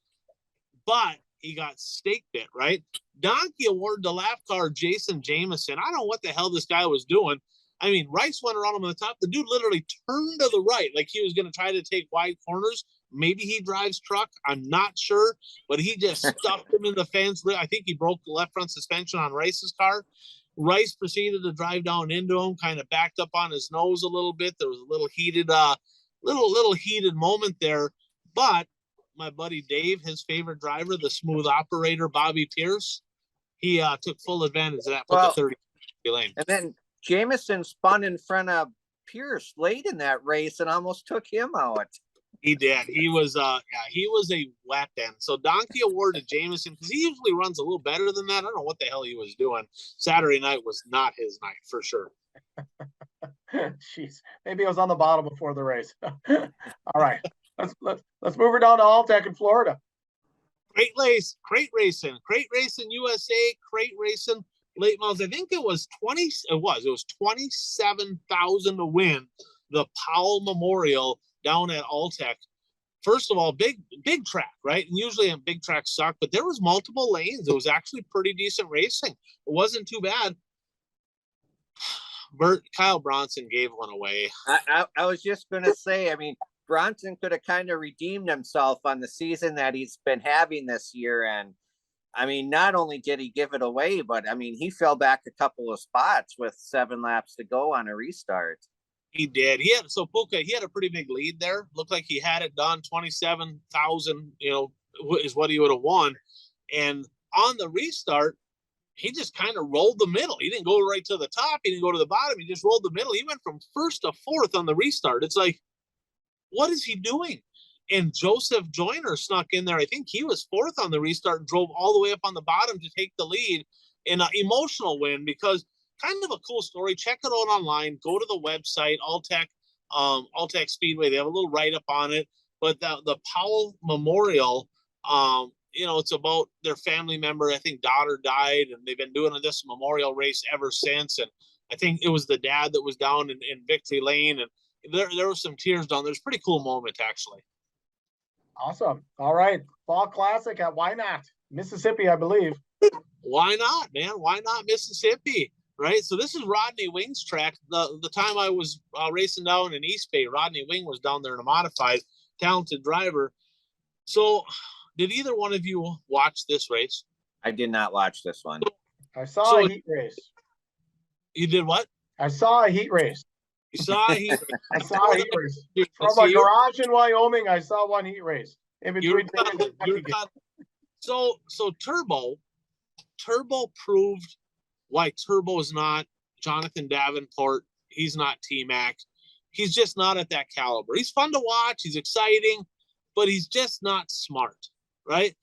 But he got stake bit, right? Donkey awarded the lap car Jason Jameson. I don't know what the hell this guy was doing. I mean, Rice went around him on the top. The dude literally turned to the right like he was going to try to take wide corners. Maybe he drives truck. I'm not sure, but he just stuffed him in the fence. I think he broke the left front suspension on Rice's car. Rice proceeded to drive down into him, kind of backed up on his nose a little bit. There was a little heated, little heated moment there. But my buddy Dave, his favorite driver, the smooth operator, Bobby Pierce, he took full advantage of that. Put the 30 lane. And then Jameson spun in front of Pierce late in that race and almost took him out. He did. He was a weapon. So Donkey awarded Jameson because he usually runs a little better than that. I don't know what the hell he was doing. Saturday night was not his night for sure. Jeez, maybe it was on the bottom before the race. All right, let's move her down to Alltech in Florida. Crate racing USA, crate racing late models. I think it was 27,000 to win the Powell Memorial down at Alltech. First of all, big track, right? And usually a big track suck, but there was multiple lanes. It was actually pretty decent racing. It wasn't too bad. Kyle Bronson gave one away. I was just going to say, I mean, Bronson could have kind of redeemed himself on the season that he's been having this year. And I mean, not only did he give it away, but I mean, he fell back a couple of spots with 7 laps to go on a restart. He did. Puka, he had a pretty big lead there. Looked like he had it done. 27,000, is what he would have won. And on the restart, he just kind of rolled the middle. He didn't go right to the top. He didn't go to the bottom. He just rolled the middle. He went from first to fourth on the restart. It's like, what is he doing? And Joseph Joyner snuck in there. I think he was fourth on the restart and drove all the way up on the bottom to take the lead in an emotional win because kind of a cool story. Check it out online. Go to the website, Alltech Speedway. They have a little write-up on it. But the Powell Memorial, it's about their family member. I think daughter died, and they've been doing this memorial race ever since. And I think it was the dad that was down in Victory Lane, and there was some tears down. There's a pretty cool moment, actually. Awesome. All right. Fall Classic at Why Not? Mississippi, I believe. Why not, man? Why not Mississippi? Right. So this is Rodney Wing's track. The time I was racing down in East Bay, Rodney Wing was down there in a modified, talented driver. So did either one of you watch this race? I did not watch this one. I saw a heat race. You did what? I saw a heat race. You saw a heat race. I saw a heat race. From a garage in Wyoming, I saw one heat race. In between. So Turbo proved why Turbo is not Jonathan Davenport. He's not T-Mac. He's just not at that caliber. He's fun to watch. He's exciting, but he's just not smart, right?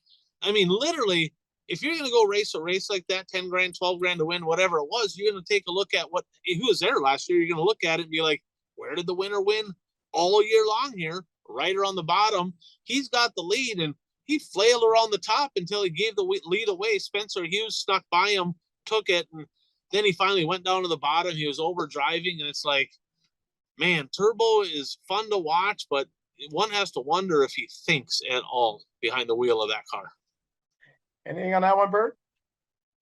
I mean, literally, if you're going to go race a race like that, 10 grand, 12 grand to win, whatever it was, you're going to take a look at who was there last year. You're going to look at it and be like, where did the winner win all year long here? Right around the bottom. He's got the lead, and he flailed around the top until he gave the lead away. Spencer Hughes snuck by him, took it, and then he finally went down to the bottom. He was over driving, and it's like, man, Turbo is fun to watch, but one has to wonder if he thinks at all behind the wheel of that car. Anything on that one, Bert?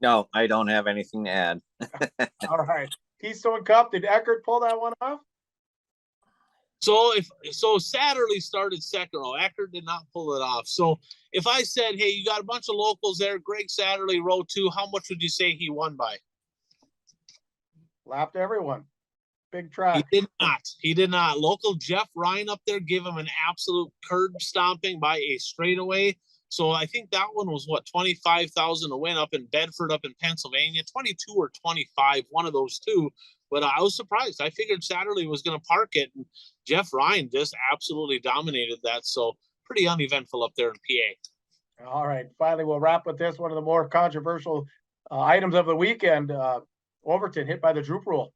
No, I don't have anything to add. All right. Keystone Cup, did Eckert pull that one off? So Satterley started second row. Eckert did not pull it off. So if I said, hey, you got a bunch of locals there, Greg Satterley, row 2, how much would you say he won by? Lapped everyone. Big track. He did not. Local Jeff Ryan up there gave him an absolute curb stomping by a straightaway. So I think that one was what, 25,000 to win up in Bedford, up in Pennsylvania, 22 or 25, one of those two. But I was surprised. I figured Satterley was going to park it, and Jeff Ryan just absolutely dominated that. So pretty uneventful up there in PA. All right. Finally, we'll wrap with this, one of the more controversial items of the weekend. Overton hit by the droop rule.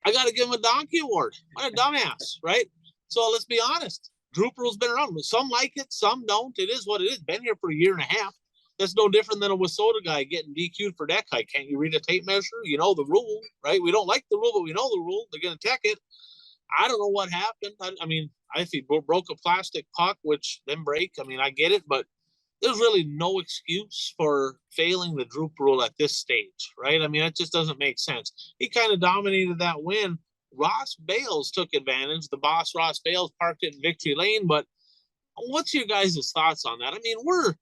I got to give him a donkey award. What a dumbass, right? So let's be honest. Droop rule's been around. Some like it, some don't. It is what it is. Been here for a year and a half. That's no different than a Wasota guy getting DQ'd for deck height. Can't you read a tape measure? You know the rule, right? We don't like the rule, but we know the rule. They're going to check it. I don't know what happened. I mean, I think he broke a plastic puck, which then break. I mean, I get it, but there's really no excuse for failing the droop rule at this stage, right? I mean, that just doesn't make sense. He kind of dominated that win. Ross Bales took advantage. The boss, Ross Bales, parked it in Victory Lane. But what's your guys' thoughts on that? I mean, we're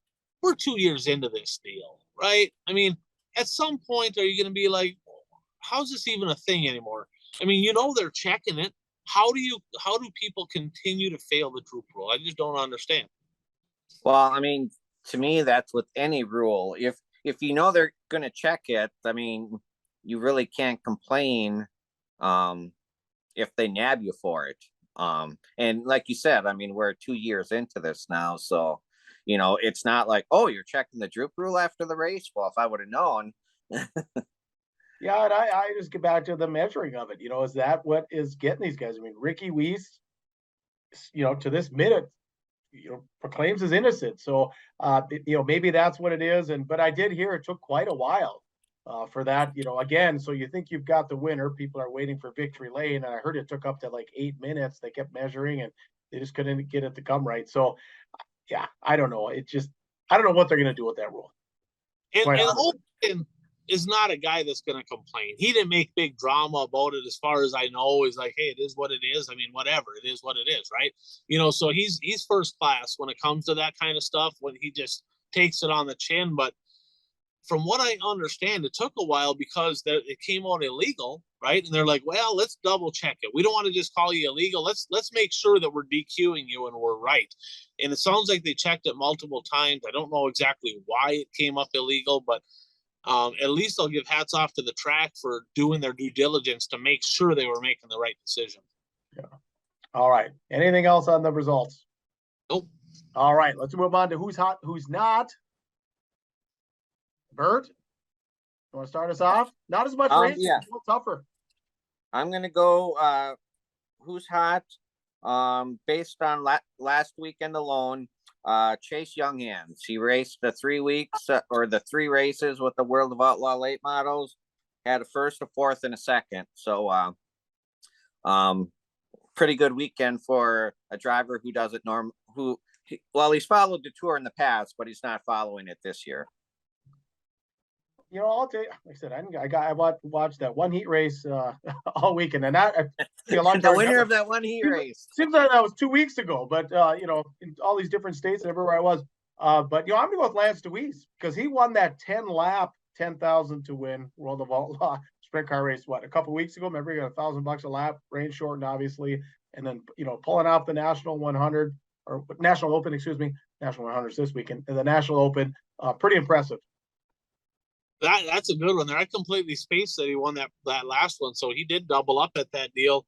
2 years into this deal, right? I mean, at some point, are you going to be like, how's this even a thing anymore? I mean, you know they're checking it. How do people continue to fail the droop rule? I just don't understand. Well, I mean, to me, that's with any rule. If you know they're going to check it, I mean, you really can't complain if they nab you for it. And like you said, I mean, we're 2 years into this now, so you know it's not like, oh, you're checking the droop rule after the race. Well, if I would have known. Yeah, and I just get back to the measuring of it. You know, is that what is getting these guys? I mean, Ricky Weiss, you know, to this minute, you know, proclaims his innocence. So, you know, maybe that's what it is. But I did hear it took quite a while for that, you know, again. So you think you've got the winner. People are waiting for Victory Lane. And I heard it took up to like 8 minutes. They kept measuring and they just couldn't get it to come right. So, yeah, I don't know. I don't know what they're going to do with that rule. And Holden is not a guy that's going to complain. He didn't make big drama about it, as far as I know. He's like, hey, it is what it is. I mean, whatever, it is what it is, right? You know, so he's first class when it comes to that kind of stuff, when he just takes it on the chin. But from what I understand, it took a while because it came out illegal, right? And they're like, well, let's double check it. We don't want to just call you illegal. Let's make sure that we're DQing you and we're right. And it sounds like they checked it multiple times. I don't know exactly why it came up illegal, but at least I'll give hats off to the track for doing their due diligence to make sure they were making the right decision. Yeah. All right. Anything else on the results? Nope. All right. Let's move on to who's hot, who's not. Bert, you want to start us off? Not as much race, yeah. A little tougher. I'm gonna go who's hot based on last weekend alone. Chase Younghands. He raced the 3 weeks or the 3 races with the World of Outlaw late models. had a first, a fourth, and a second. So pretty good weekend for a driver who doesn't he's followed the Tour in the past, but he's not following it this year. You know, I'll tell you, like I said, I watched that one heat race all weekend, and that the winner of that one heat race. Seems like that was 2 weeks ago, but you know, in all these different states and everywhere I was. But you know, I'm gonna go with Lance Deweese because he won that 10-lap, 10,000 to win World of Outlaw sprint car race. What, a couple weeks ago? Remember, he got $1,000 a lap, rain shortened, obviously, and then you know, pulling off the National 100 or National Open, excuse me, National 100s this weekend, and the National Open. Pretty impressive. That's a good one there. I completely spaced that he won that last one, so he did double up at that deal.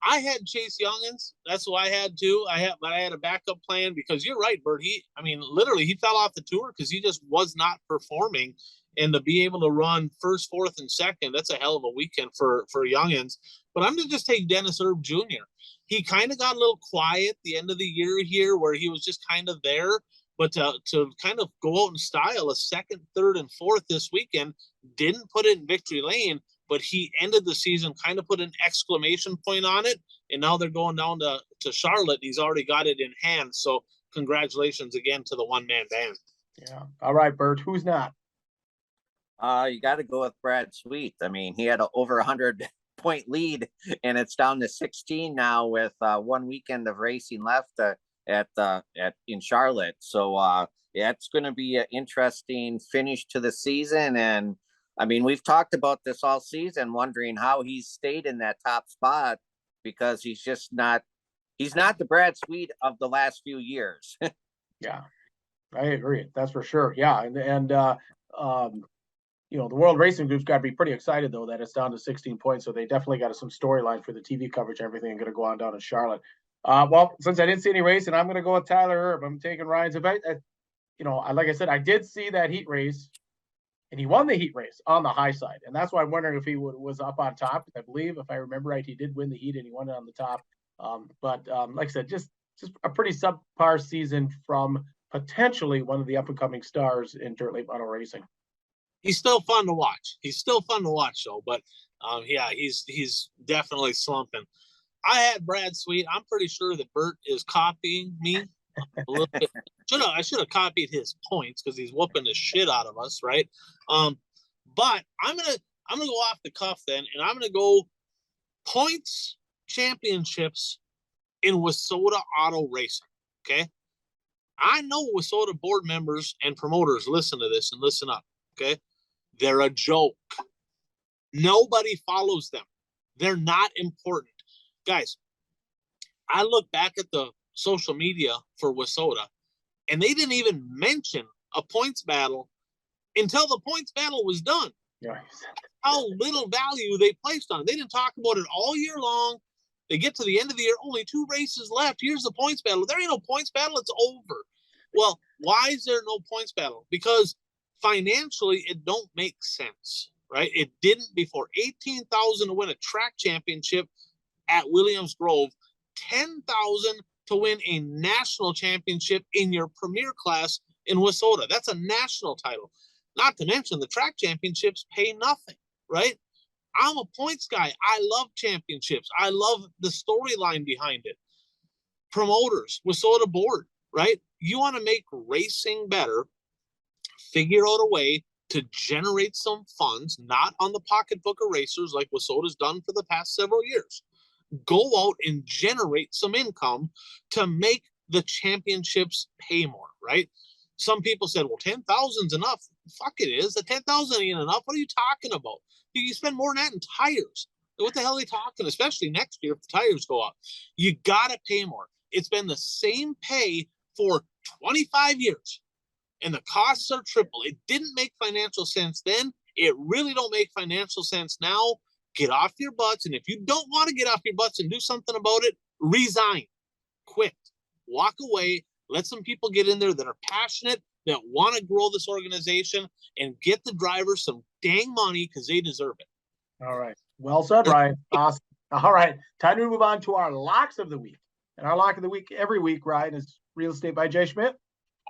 I had Chase Youngins. That's who I had too. But I had a backup plan because you're right, Bert. Literally, he fell off the Tour because he just was not performing. And to be able to run first, fourth, and second, that's a hell of a weekend for Youngins. But I'm going to just take Dennis Erb Jr. He kind of got a little quiet at the end of the year here where he was just kind of there. But to kind of go out in style, a second, third, and fourth this weekend, didn't put it in victory lane, but he ended the season, kind of put an exclamation point on it, and now they're going down to Charlotte. He's already got it in hand, so congratulations again to the one-man band. Yeah. All right, Bert, who's not? You got to go with Brad Sweet. I mean, he had over 100-point lead, and it's down to 16 now with 1 weekend of racing left in Charlotte. So it's going to be an interesting finish to the season. And I mean, we've talked about this all season, wondering how he's stayed in that top spot because he's not the Brad Sweet of the last few years. Yeah, I agree. That's for sure. Yeah. And you know, the World Racing Group's got to be pretty excited though, that it's down to 16 points. So they definitely got some storyline for the TV coverage and everything going to go on down in Charlotte. Well, since I didn't see any racing, I'm going to go with Tyler Erb. I'm taking Ryan's. Like I said, I did see that heat race, and he won the heat race on the high side, and that's why I'm wondering if he was up on top. I believe, if I remember right, he did win the heat and he won it on the top. But like I said, just a pretty subpar season from potentially one of the up and coming stars in dirt late model racing. He's still fun to watch. Though. But yeah, he's definitely slumping. I had Brad Sweet. I'm pretty sure that Bert is copying me a little bit. I should have copied his points because he's whooping the shit out of us, right? But I'm gonna go off the cuff then, and I'm gonna go points championships in WISSOTA Auto Racing. Okay, I know WISSOTA board members and promoters listen to this and listen up. Okay, they're a joke. Nobody follows them. They're not important. Guys, I look back at the social media for WISSOTA, and they didn't even mention a points battle until the points battle was done. Yeah. How little value they placed on it. They didn't talk about it all year long. They get to the end of the year, only 2 races left. Here's the points battle. There ain't no points battle. It's over. Well, why is there no points battle? Because financially, it don't make sense, right? It didn't before. $18,000 to win a track championship at Williams Grove, $10,000 to win a national championship in your premier class in WISSOTA. That's a national title. Not to mention the track championships pay nothing, right? I'm a points guy. I love championships. I love the storyline behind it. Promoters, WISSOTA board, right? You want to make racing better, figure out a way to generate some funds, not on the pocketbook of racers like WISSOTA's done for the past several years. Go out and generate some income to make the championships pay more, right? Some people said, well, 10,000 is enough. Fuck it is. The 10,000 ain't enough. What are you talking about? You spend more than that in tires. What the hell are they talking? Especially next year if the tires go up. You got to pay more. It's been the same pay for 25 years, and the costs are triple. It didn't make financial sense then. It really don't make financial sense now. Get off your butts. And if you don't want to get off your butts and do something about it, resign, quit, walk away. Let some people get in there that are passionate, that want to grow this organization, and get the drivers some dang money because they deserve it. All right. Well said, Ryan. Awesome. All right. Time to move on to our locks of the week. And our lock of the week every week, Ryan, is Real Estate by Jay Schmidt.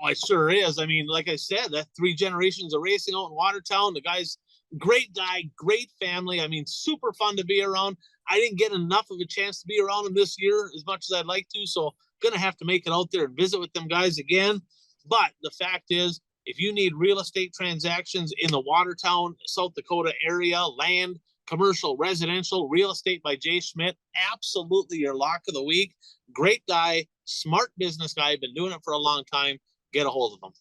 Oh, it sure is. I mean, like I said, that 3 generations of racing out in Watertown. The guy's great guy, great family. I mean, super fun to be around. I didn't get enough of a chance to be around him this year as much as I'd like to, so gonna have to make it out there and visit with them guys again. But the fact is, if you need real estate transactions in the Watertown, South Dakota area, land, commercial, residential, real estate by Jay Schmidt, absolutely your lock of the week. Great guy, smart business guy, been doing it for a long time. Get a hold of them.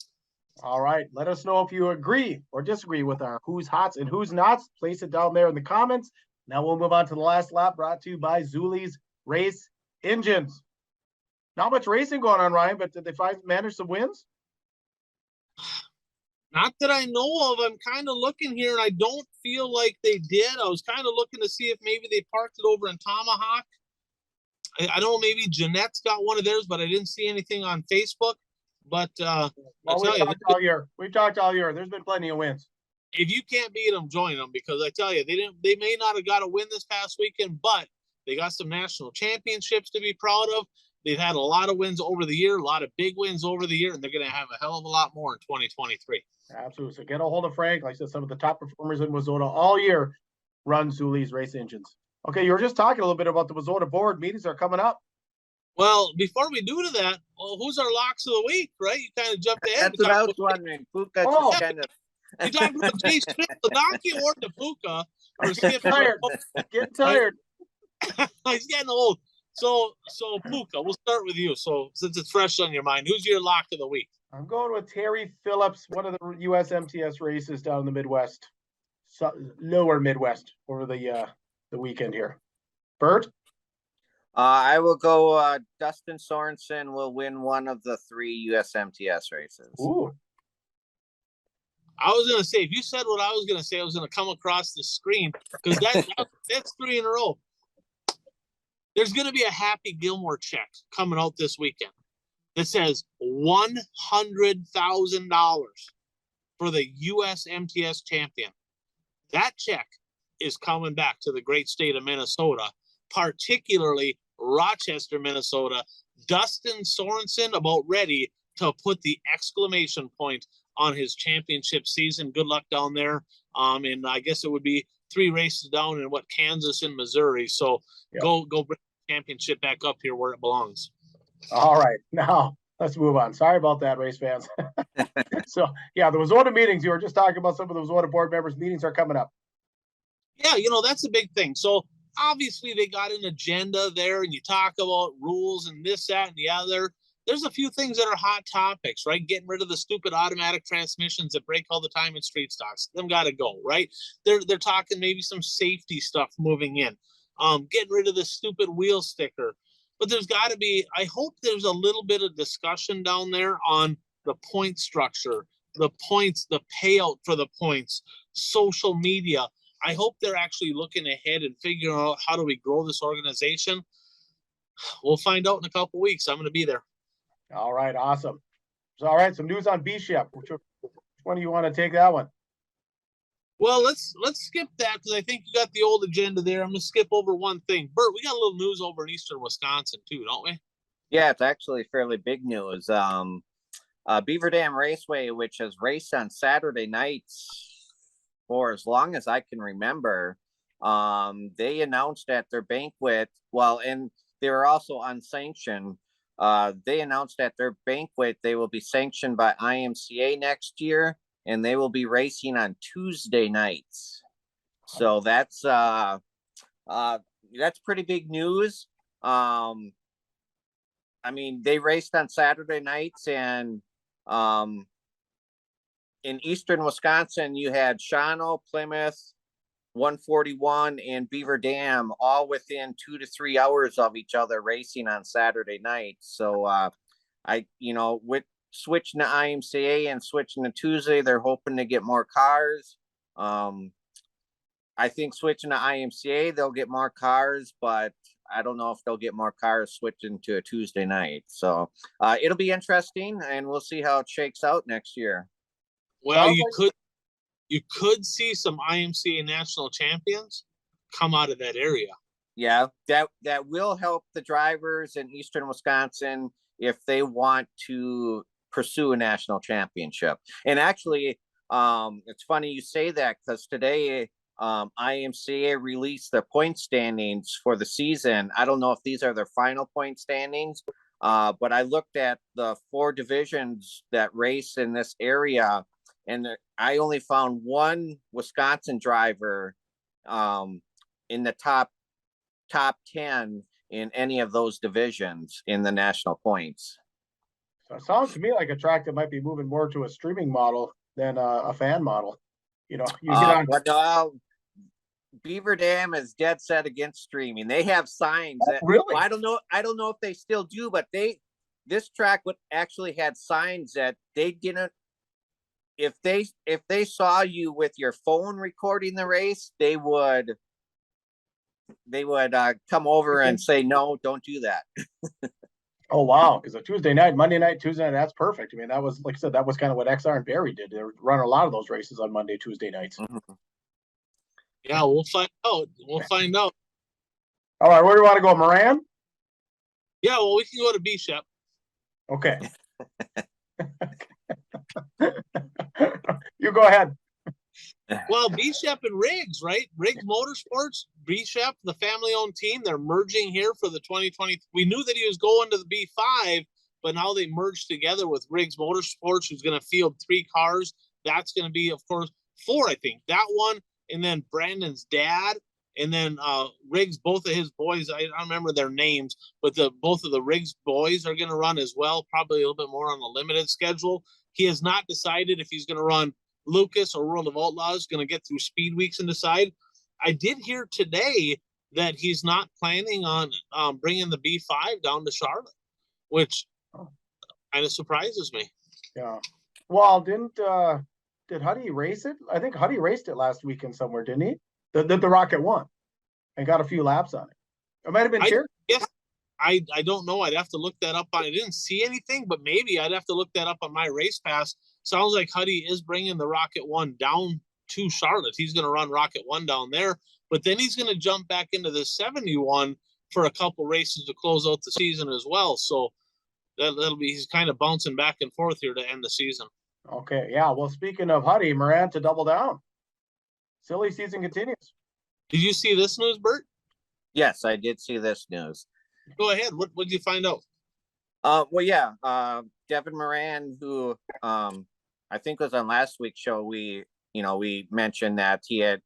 All right. Let us know if you agree or disagree with our who's hots and who's nots. Place it down there in the comments. Now we'll move on to the last lap, brought to you by Zuli's Race Engines. Not much racing going on, Ryan, but did they manage some wins? Not that I know of. I'm kind of looking here, and I don't feel like they did. I was kind of looking to see if maybe they parked it over in Tomahawk. I don't know, maybe Jeanette's got one of theirs, but I didn't see anything on Facebook. But well, we've talked all year. We've talked all year. There's been plenty of wins. If you can't beat them, join them, because I tell you, they may not have got a win this past weekend, but they got some national championships to be proud of. They've had a lot of wins over the year, a lot of big wins over the year, and they're going to have a hell of a lot more in 2023. Absolutely. So get a hold of Frank. Like I said, some of the top performers in Wazota all year run Zuli's Race Engines. Okay, you were just talking a little bit about the Wazota board meetings are coming up. Well, before we do to that, well, who's our locks of the week, right? You kind of jumped ahead. That's what I was wondering. Puka kind of. You talking about Jay Smith, the donkey or the Puka? Getting tired. Getting tired. He's getting old. So Puka, we'll start with you. So since it's fresh on your mind, who's your lock of the week? I'm going with Terry Phillips, one of the U.S. MTS races down in the Midwest, lower Midwest over the weekend here. Bert? I will go Dustin Sorensen will win one of the 3 U.S. MTS races. Ooh. I was going to say, if you said what I was going to say, I was going to come across the screen, because that's 3 in a row. There's going to be a Happy Gilmore check coming out this weekend that says $100,000 for the U.S. MTS champion. That check is coming back to the great state of Minnesota, particularly Rochester, Minnesota. Dustin Sorensen about ready to put the exclamation point on his championship season. Good luck down there. And I guess it would be 3 races down in Kansas and Missouri. So yep. Go bring the championship back up here where it belongs. All right. Now let's move on. Sorry about that, race fans. So yeah, the Wazota meetings, you were just talking about some of the Wazota board members meetings are coming up. Yeah, that's a big thing. So obviously they got an agenda there, and you talk about rules and this, that, and the other. There's a few things that are hot topics, right? Getting rid of the stupid automatic transmissions that break all the time in street stocks. Them got to go, right? They're talking maybe some safety stuff moving in. Getting rid of the stupid wheel sticker. But there's got to be, I hope there's a little bit of discussion down there on the point structure, the points, the payout for the points, social media. I hope they're actually looking ahead and figuring out how do we grow this organization. We'll find out in a couple weeks. I'm going to be there. All right, awesome. So, all right, some news on B-Shep. Which one do you want to take that one? Well, let's skip that, because I think you got the old agenda there. I'm going to skip over one thing. Bert, we got a little news over in eastern Wisconsin too, don't we? Yeah, it's actually fairly big news. Beaver Dam Raceway, which has raced on Saturday nights for as long as I can remember, they announced at their banquet, and they were also unsanctioned. They announced at their banquet they will be sanctioned by IMCA next year, and they will be racing on Tuesday nights. So that's pretty big news. I mean, they raced on Saturday nights, and in eastern Wisconsin, you had Shawano, Plymouth, 141, and Beaver Dam all within 2 to 3 hours of each other racing on Saturday night. So with switching to IMCA and switching to Tuesday, they're hoping to get more cars. I think switching to IMCA, they'll get more cars, but I don't know if they'll get more cars switching to a Tuesday night. So it'll be interesting, and we'll see how it shakes out next year. Well, you could see some IMCA national champions come out of that area. Yeah, that will help the drivers in eastern Wisconsin if they want to pursue a national championship. And actually, it's funny you say that, because today IMCA released the point standings for the season. I don't know if these are their final point standings, but I looked at the 4 divisions that race in this area, and I only found one Wisconsin driver in the top 10 in any of those divisions in the national points. So it sounds to me like a track that might be moving more to a streaming model than a fan model. You know, you get on. Beaver Dam is dead set against streaming. They have signs that really. Well, I don't know if they still do, but this track would actually had signs that they didn't. If they saw you with your phone recording the race, they would come over and say, no, don't do that. Oh, wow. Because a Tuesday night, Monday night, Tuesday night, that's perfect. I mean, that was, like I said, that was kind of what XR and Barry did. They run a lot of those races on Monday, Tuesday nights. Mm-hmm. Yeah, we'll find out. We'll find out. All right, where do you want to go, Moran? Yeah, well, we can go to B-Shep. Okay. You go ahead. Well, B-Shep and Riggs, right? Riggs Motorsports, B-Shep, the family-owned team, they're merging here for the 2020. We knew that he was going to the B5, but now they merged together with Riggs Motorsports, who's going to field 3 cars. That's going to be, of course, 4, I think. That one, and then Brandon's dad, and then Riggs, both of his boys, I don't remember their names, but both of the Riggs boys are going to run as well, probably a little bit more on the limited schedule. He has not decided if he's going to run Lucas or World of Outlaws, going to get through speed weeks and decide. I did hear today that he's not planning on bringing the B5 down to Charlotte, which kind of surprises me. Yeah. Well, did Huddy race it? I think Huddy raced it last weekend somewhere, didn't he? The Rocket won and got a few laps on it. It might have been Cherry. Yes. I don't know. I'd have to look that up. I didn't see anything, but maybe I'd have to look that up on my race pass. Sounds like Huddy is bringing the Rocket 1 down to Charlotte. He's going to run Rocket 1 down there, but then he's going to jump back into the 71 for a couple races to close out the season as well. So that'll be, he's kind of bouncing back and forth here to end the season. Okay. Yeah. Well, speaking of Huddy, Moran to double down. Silly season continues. Did you see this news, Bert? Yes, I did see this news. Go ahead. What did you find out? Well, yeah, Devin Moran, who I think was on last week's show, we mentioned that he had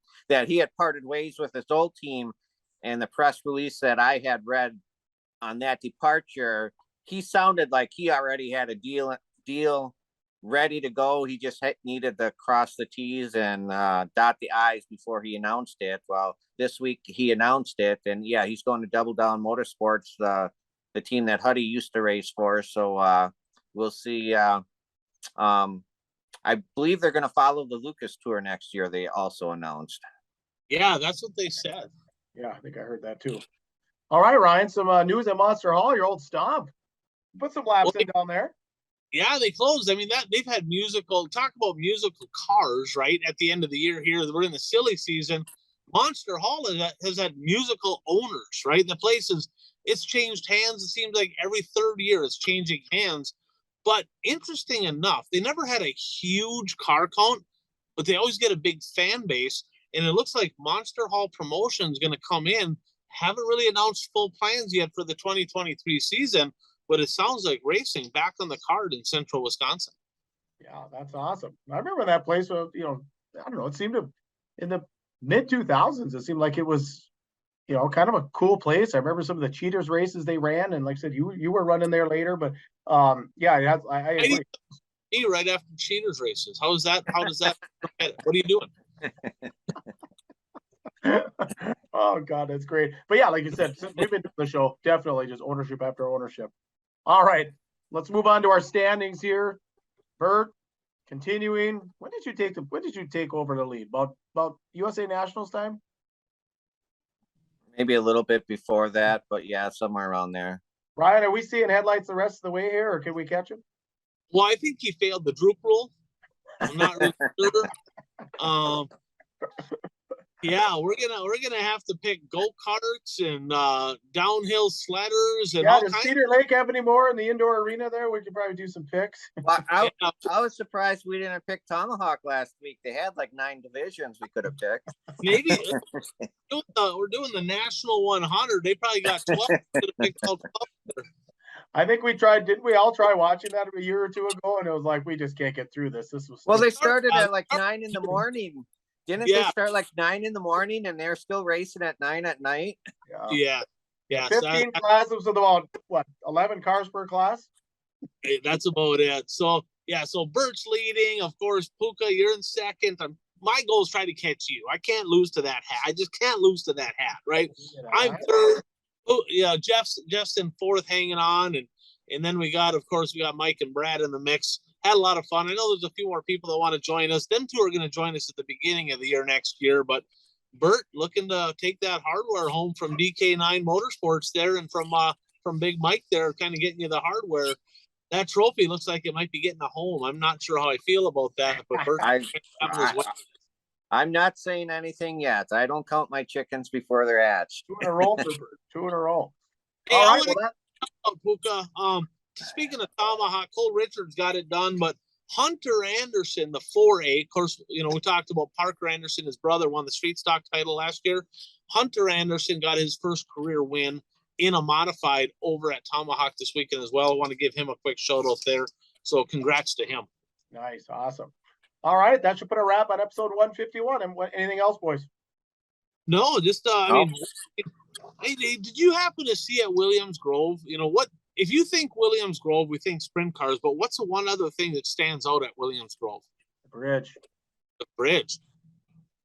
parted ways with his old team, and the press release that I had read on that departure, he sounded like he already had a deal ready to go. He just needed to cross the T's and dot the I's before he announced it. Well, this week he announced it, and yeah, he's going to Double Down Motorsports, the team that Huddy used to race for. So we'll see. I believe they're going to follow the Lucas Tour next year. They also announced. Yeah, that's what they said. Yeah, I think I heard that too. All right, Ryan, some news at Monster Hall, your old stomp. Put some laps in down there. Yeah, they closed. I mean, they've had talk about musical cars, right? At the end of the year here, we're in the silly season. Monster Hall has had musical owners, right? The place it's changed hands. It seems like every third year it's changing hands. But interesting enough, they never had a huge car count, but they always get a big fan base. And it looks like Monster Hall Promotion is going to come in. Haven't really announced full plans yet for the 2023 season, but it sounds like racing back on the card in central Wisconsin. Yeah, that's awesome. I remember that place, I don't know, it seemed to, in the mid 2000s, it seemed like it was, kind of a cool place. I remember some of the Cheaters races they ran, and like I said, you were running there later, but yeah, I agree. Right after Cheaters races. How does that? What are you doing? Oh God, that's great. But yeah, like you said, we've been doing the show, definitely just ownership after ownership. All right, let's move on to our standings here. Bert, continuing. When did you take over the lead? About USA Nationals time? Maybe a little bit before that, but yeah, somewhere around there. Ryan, are we seeing headlights the rest of the way here, or can we catch him? Well, I think he failed the droop rule. I'm not really sure. Yeah, we're gonna have to pick go-karts and downhill sledders and Yeah, all does kinds. Cedar Lake have any more in the indoor arena there? We could probably do some picks. Well, Yeah, I was surprised we didn't pick Tomahawk last week. They had like 9 divisions we could have picked. maybe we're doing the national 100. They probably got 12. Could have picked all 12. I think we tried, didn't we all try watching that a year or two ago? And it was like, we just can't get through this. This was Well, they stupid. started at like 9 in the morning. Didn't they Yeah, start like 9 in the morning and they're still racing at 9 at night? yeah, yeah. So 15 classes with about, what, 11 cars per class? that's about it. So yeah, so Bert's leading. Of course, Puka, you're in second. My goal is try to catch you. I can't lose to that hat. I just can't lose to that hat, right? I'm third. Oh, yeah, Jeff's in fourth, hanging on, and then we got Mike and Brad in the mix. Had a lot of fun. I know there's a few more people that want to join us. Them two are going to join us at the beginning of the year next year. But Bert looking to take that hardware home from DK9 Motorsports there, and from Big Mike there, kind of getting you the hardware. That trophy looks like it might be getting a home. I'm not sure how I feel about that, but Bert, I'm not saying anything yet. I don't count my chickens before they're hatched. 2 in a row for Bert. 2 in a row. Hey, All right, Puka. Speaking of Tomahawk, Cole Richards got it done, but Hunter Anderson, the 4A, of course, we talked about Parker Anderson, his brother won the street stock title last year. Hunter Anderson got his first career win in a modified over at Tomahawk this weekend as well. I want to give him a quick shout out there. So congrats to him. Nice. Awesome. All right. That should put a wrap on episode 151. And anything else, boys? No, just, I mean, hey, did you happen to see at Williams Grove, what, if you think Williams Grove, we think sprint cars, but what's the one other thing that stands out at Williams Grove? The bridge. The bridge.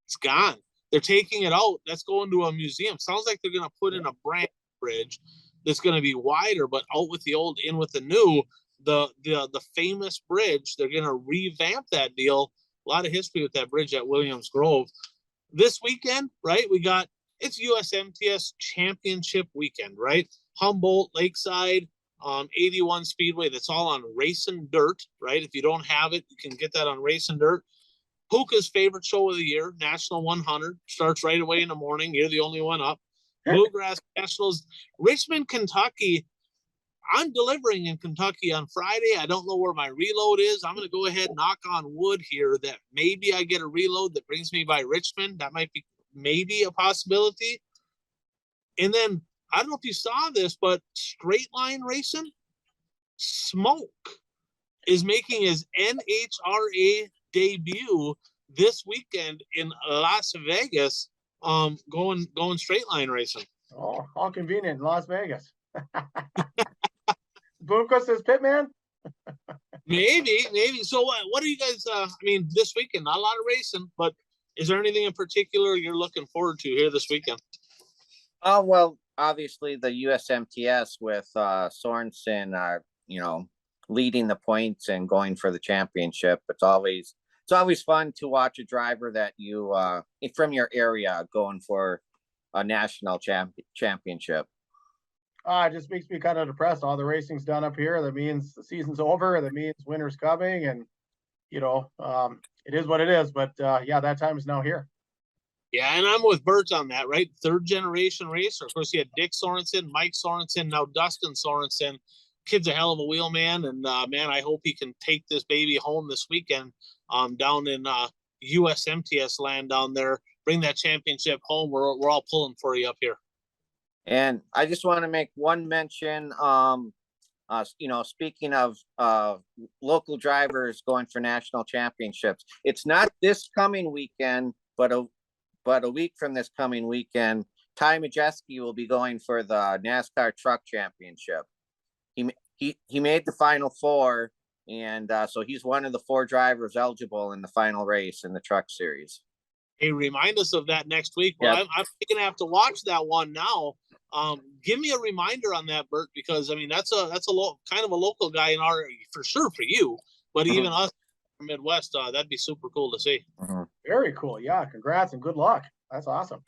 It's gone. They're taking it out. That's going to a museum. Sounds like they're going to put in a brand bridge that's going to be wider, but out with the old, in with the new. The famous bridge, they're going to revamp that deal. A lot of history with that bridge at Williams Grove. This weekend, right? It's USMTS Championship weekend, right? Humboldt, Lakeside, 81 Speedway. That's all on Racing Dirt, right? If you don't have it, you can get that on Racing Dirt. Puka's favorite show of the year, National 100, starts right away in the morning. You're the only one up. Bluegrass Nationals, Richmond, Kentucky. I'm delivering in Kentucky on Friday. I don't know where my reload is. I'm going to go ahead and knock on wood here that maybe I get a reload that brings me by Richmond. That might be maybe a possibility. And then, I don't know if you saw this, but Straight Line Racing, Smoke is making his NHRA debut this weekend in Las Vegas, going straight line racing. Oh, all convenient in Las Vegas. Boomquist is Pitman? Maybe. So what do you guys, this weekend, not a lot of racing, but is there anything in particular you're looking forward to here this weekend? Oh, well, obviously the USMTS with Sorensen, leading the points and going for the championship. It's always fun to watch a driver that you from your area going for a national championship. It just makes me kind of depressed. All the racing's done up here. That means the season's over. That means winter's coming, and it is what it is. But that time is now here. Yeah, and I'm with Bert on that, right? Third generation racer. Of course, you had Dick Sorensen, Mike Sorensen, now Dustin Sorensen. Kid's a hell of a wheelman, and man, I hope he can take this baby home this weekend. Down in USMTS land down there, bring that championship home. We're all pulling for you up here. And I just want to make one mention. Speaking of local drivers going for national championships, it's not this coming weekend, but a week from this coming weekend, Ty Majeski will be going for the NASCAR Truck Championship. He made the Final Four, and so he's one of the 4 drivers eligible in the final race in the Truck Series. Hey, remind us of that next week. Well, yep. I'm going to have to watch that one now. Give me a reminder on that, Bert, because that's a kind of a local guy in our, for sure for you, but even us from Midwest, that'd be super cool to see. Very cool. Yeah, congrats and good luck. That's awesome.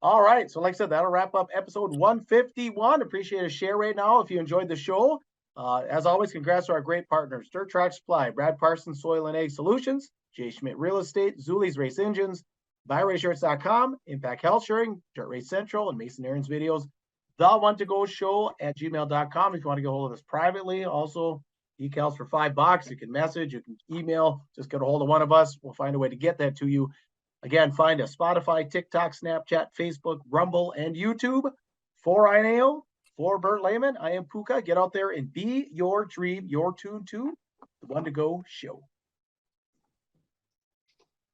All right, so like I said, that'll wrap up episode 151. Appreciate a share right now if you enjoyed the show. As always, congrats to our great partners: Dirt Track Supply, Brad Parsons Soil and Egg Solutions, J. Schmidt Real Estate, Zuli's Race Engines, BuyRaceShirts.com, Impact Health Sharing, Dirt Race Central, and Mason Aaron's videos. theonetogoshow@gmail.com if you want to get a hold of us privately. Also, decals for $5. You can message, you can email, just get a hold of one of us. We'll find a way to get that to you. Again, find us Spotify, TikTok, Snapchat, Facebook, Rumble, and YouTube. For Ineo, for Bert Lehman, I am Puka. Get out there and be your dream, your tune to the One to Go Show.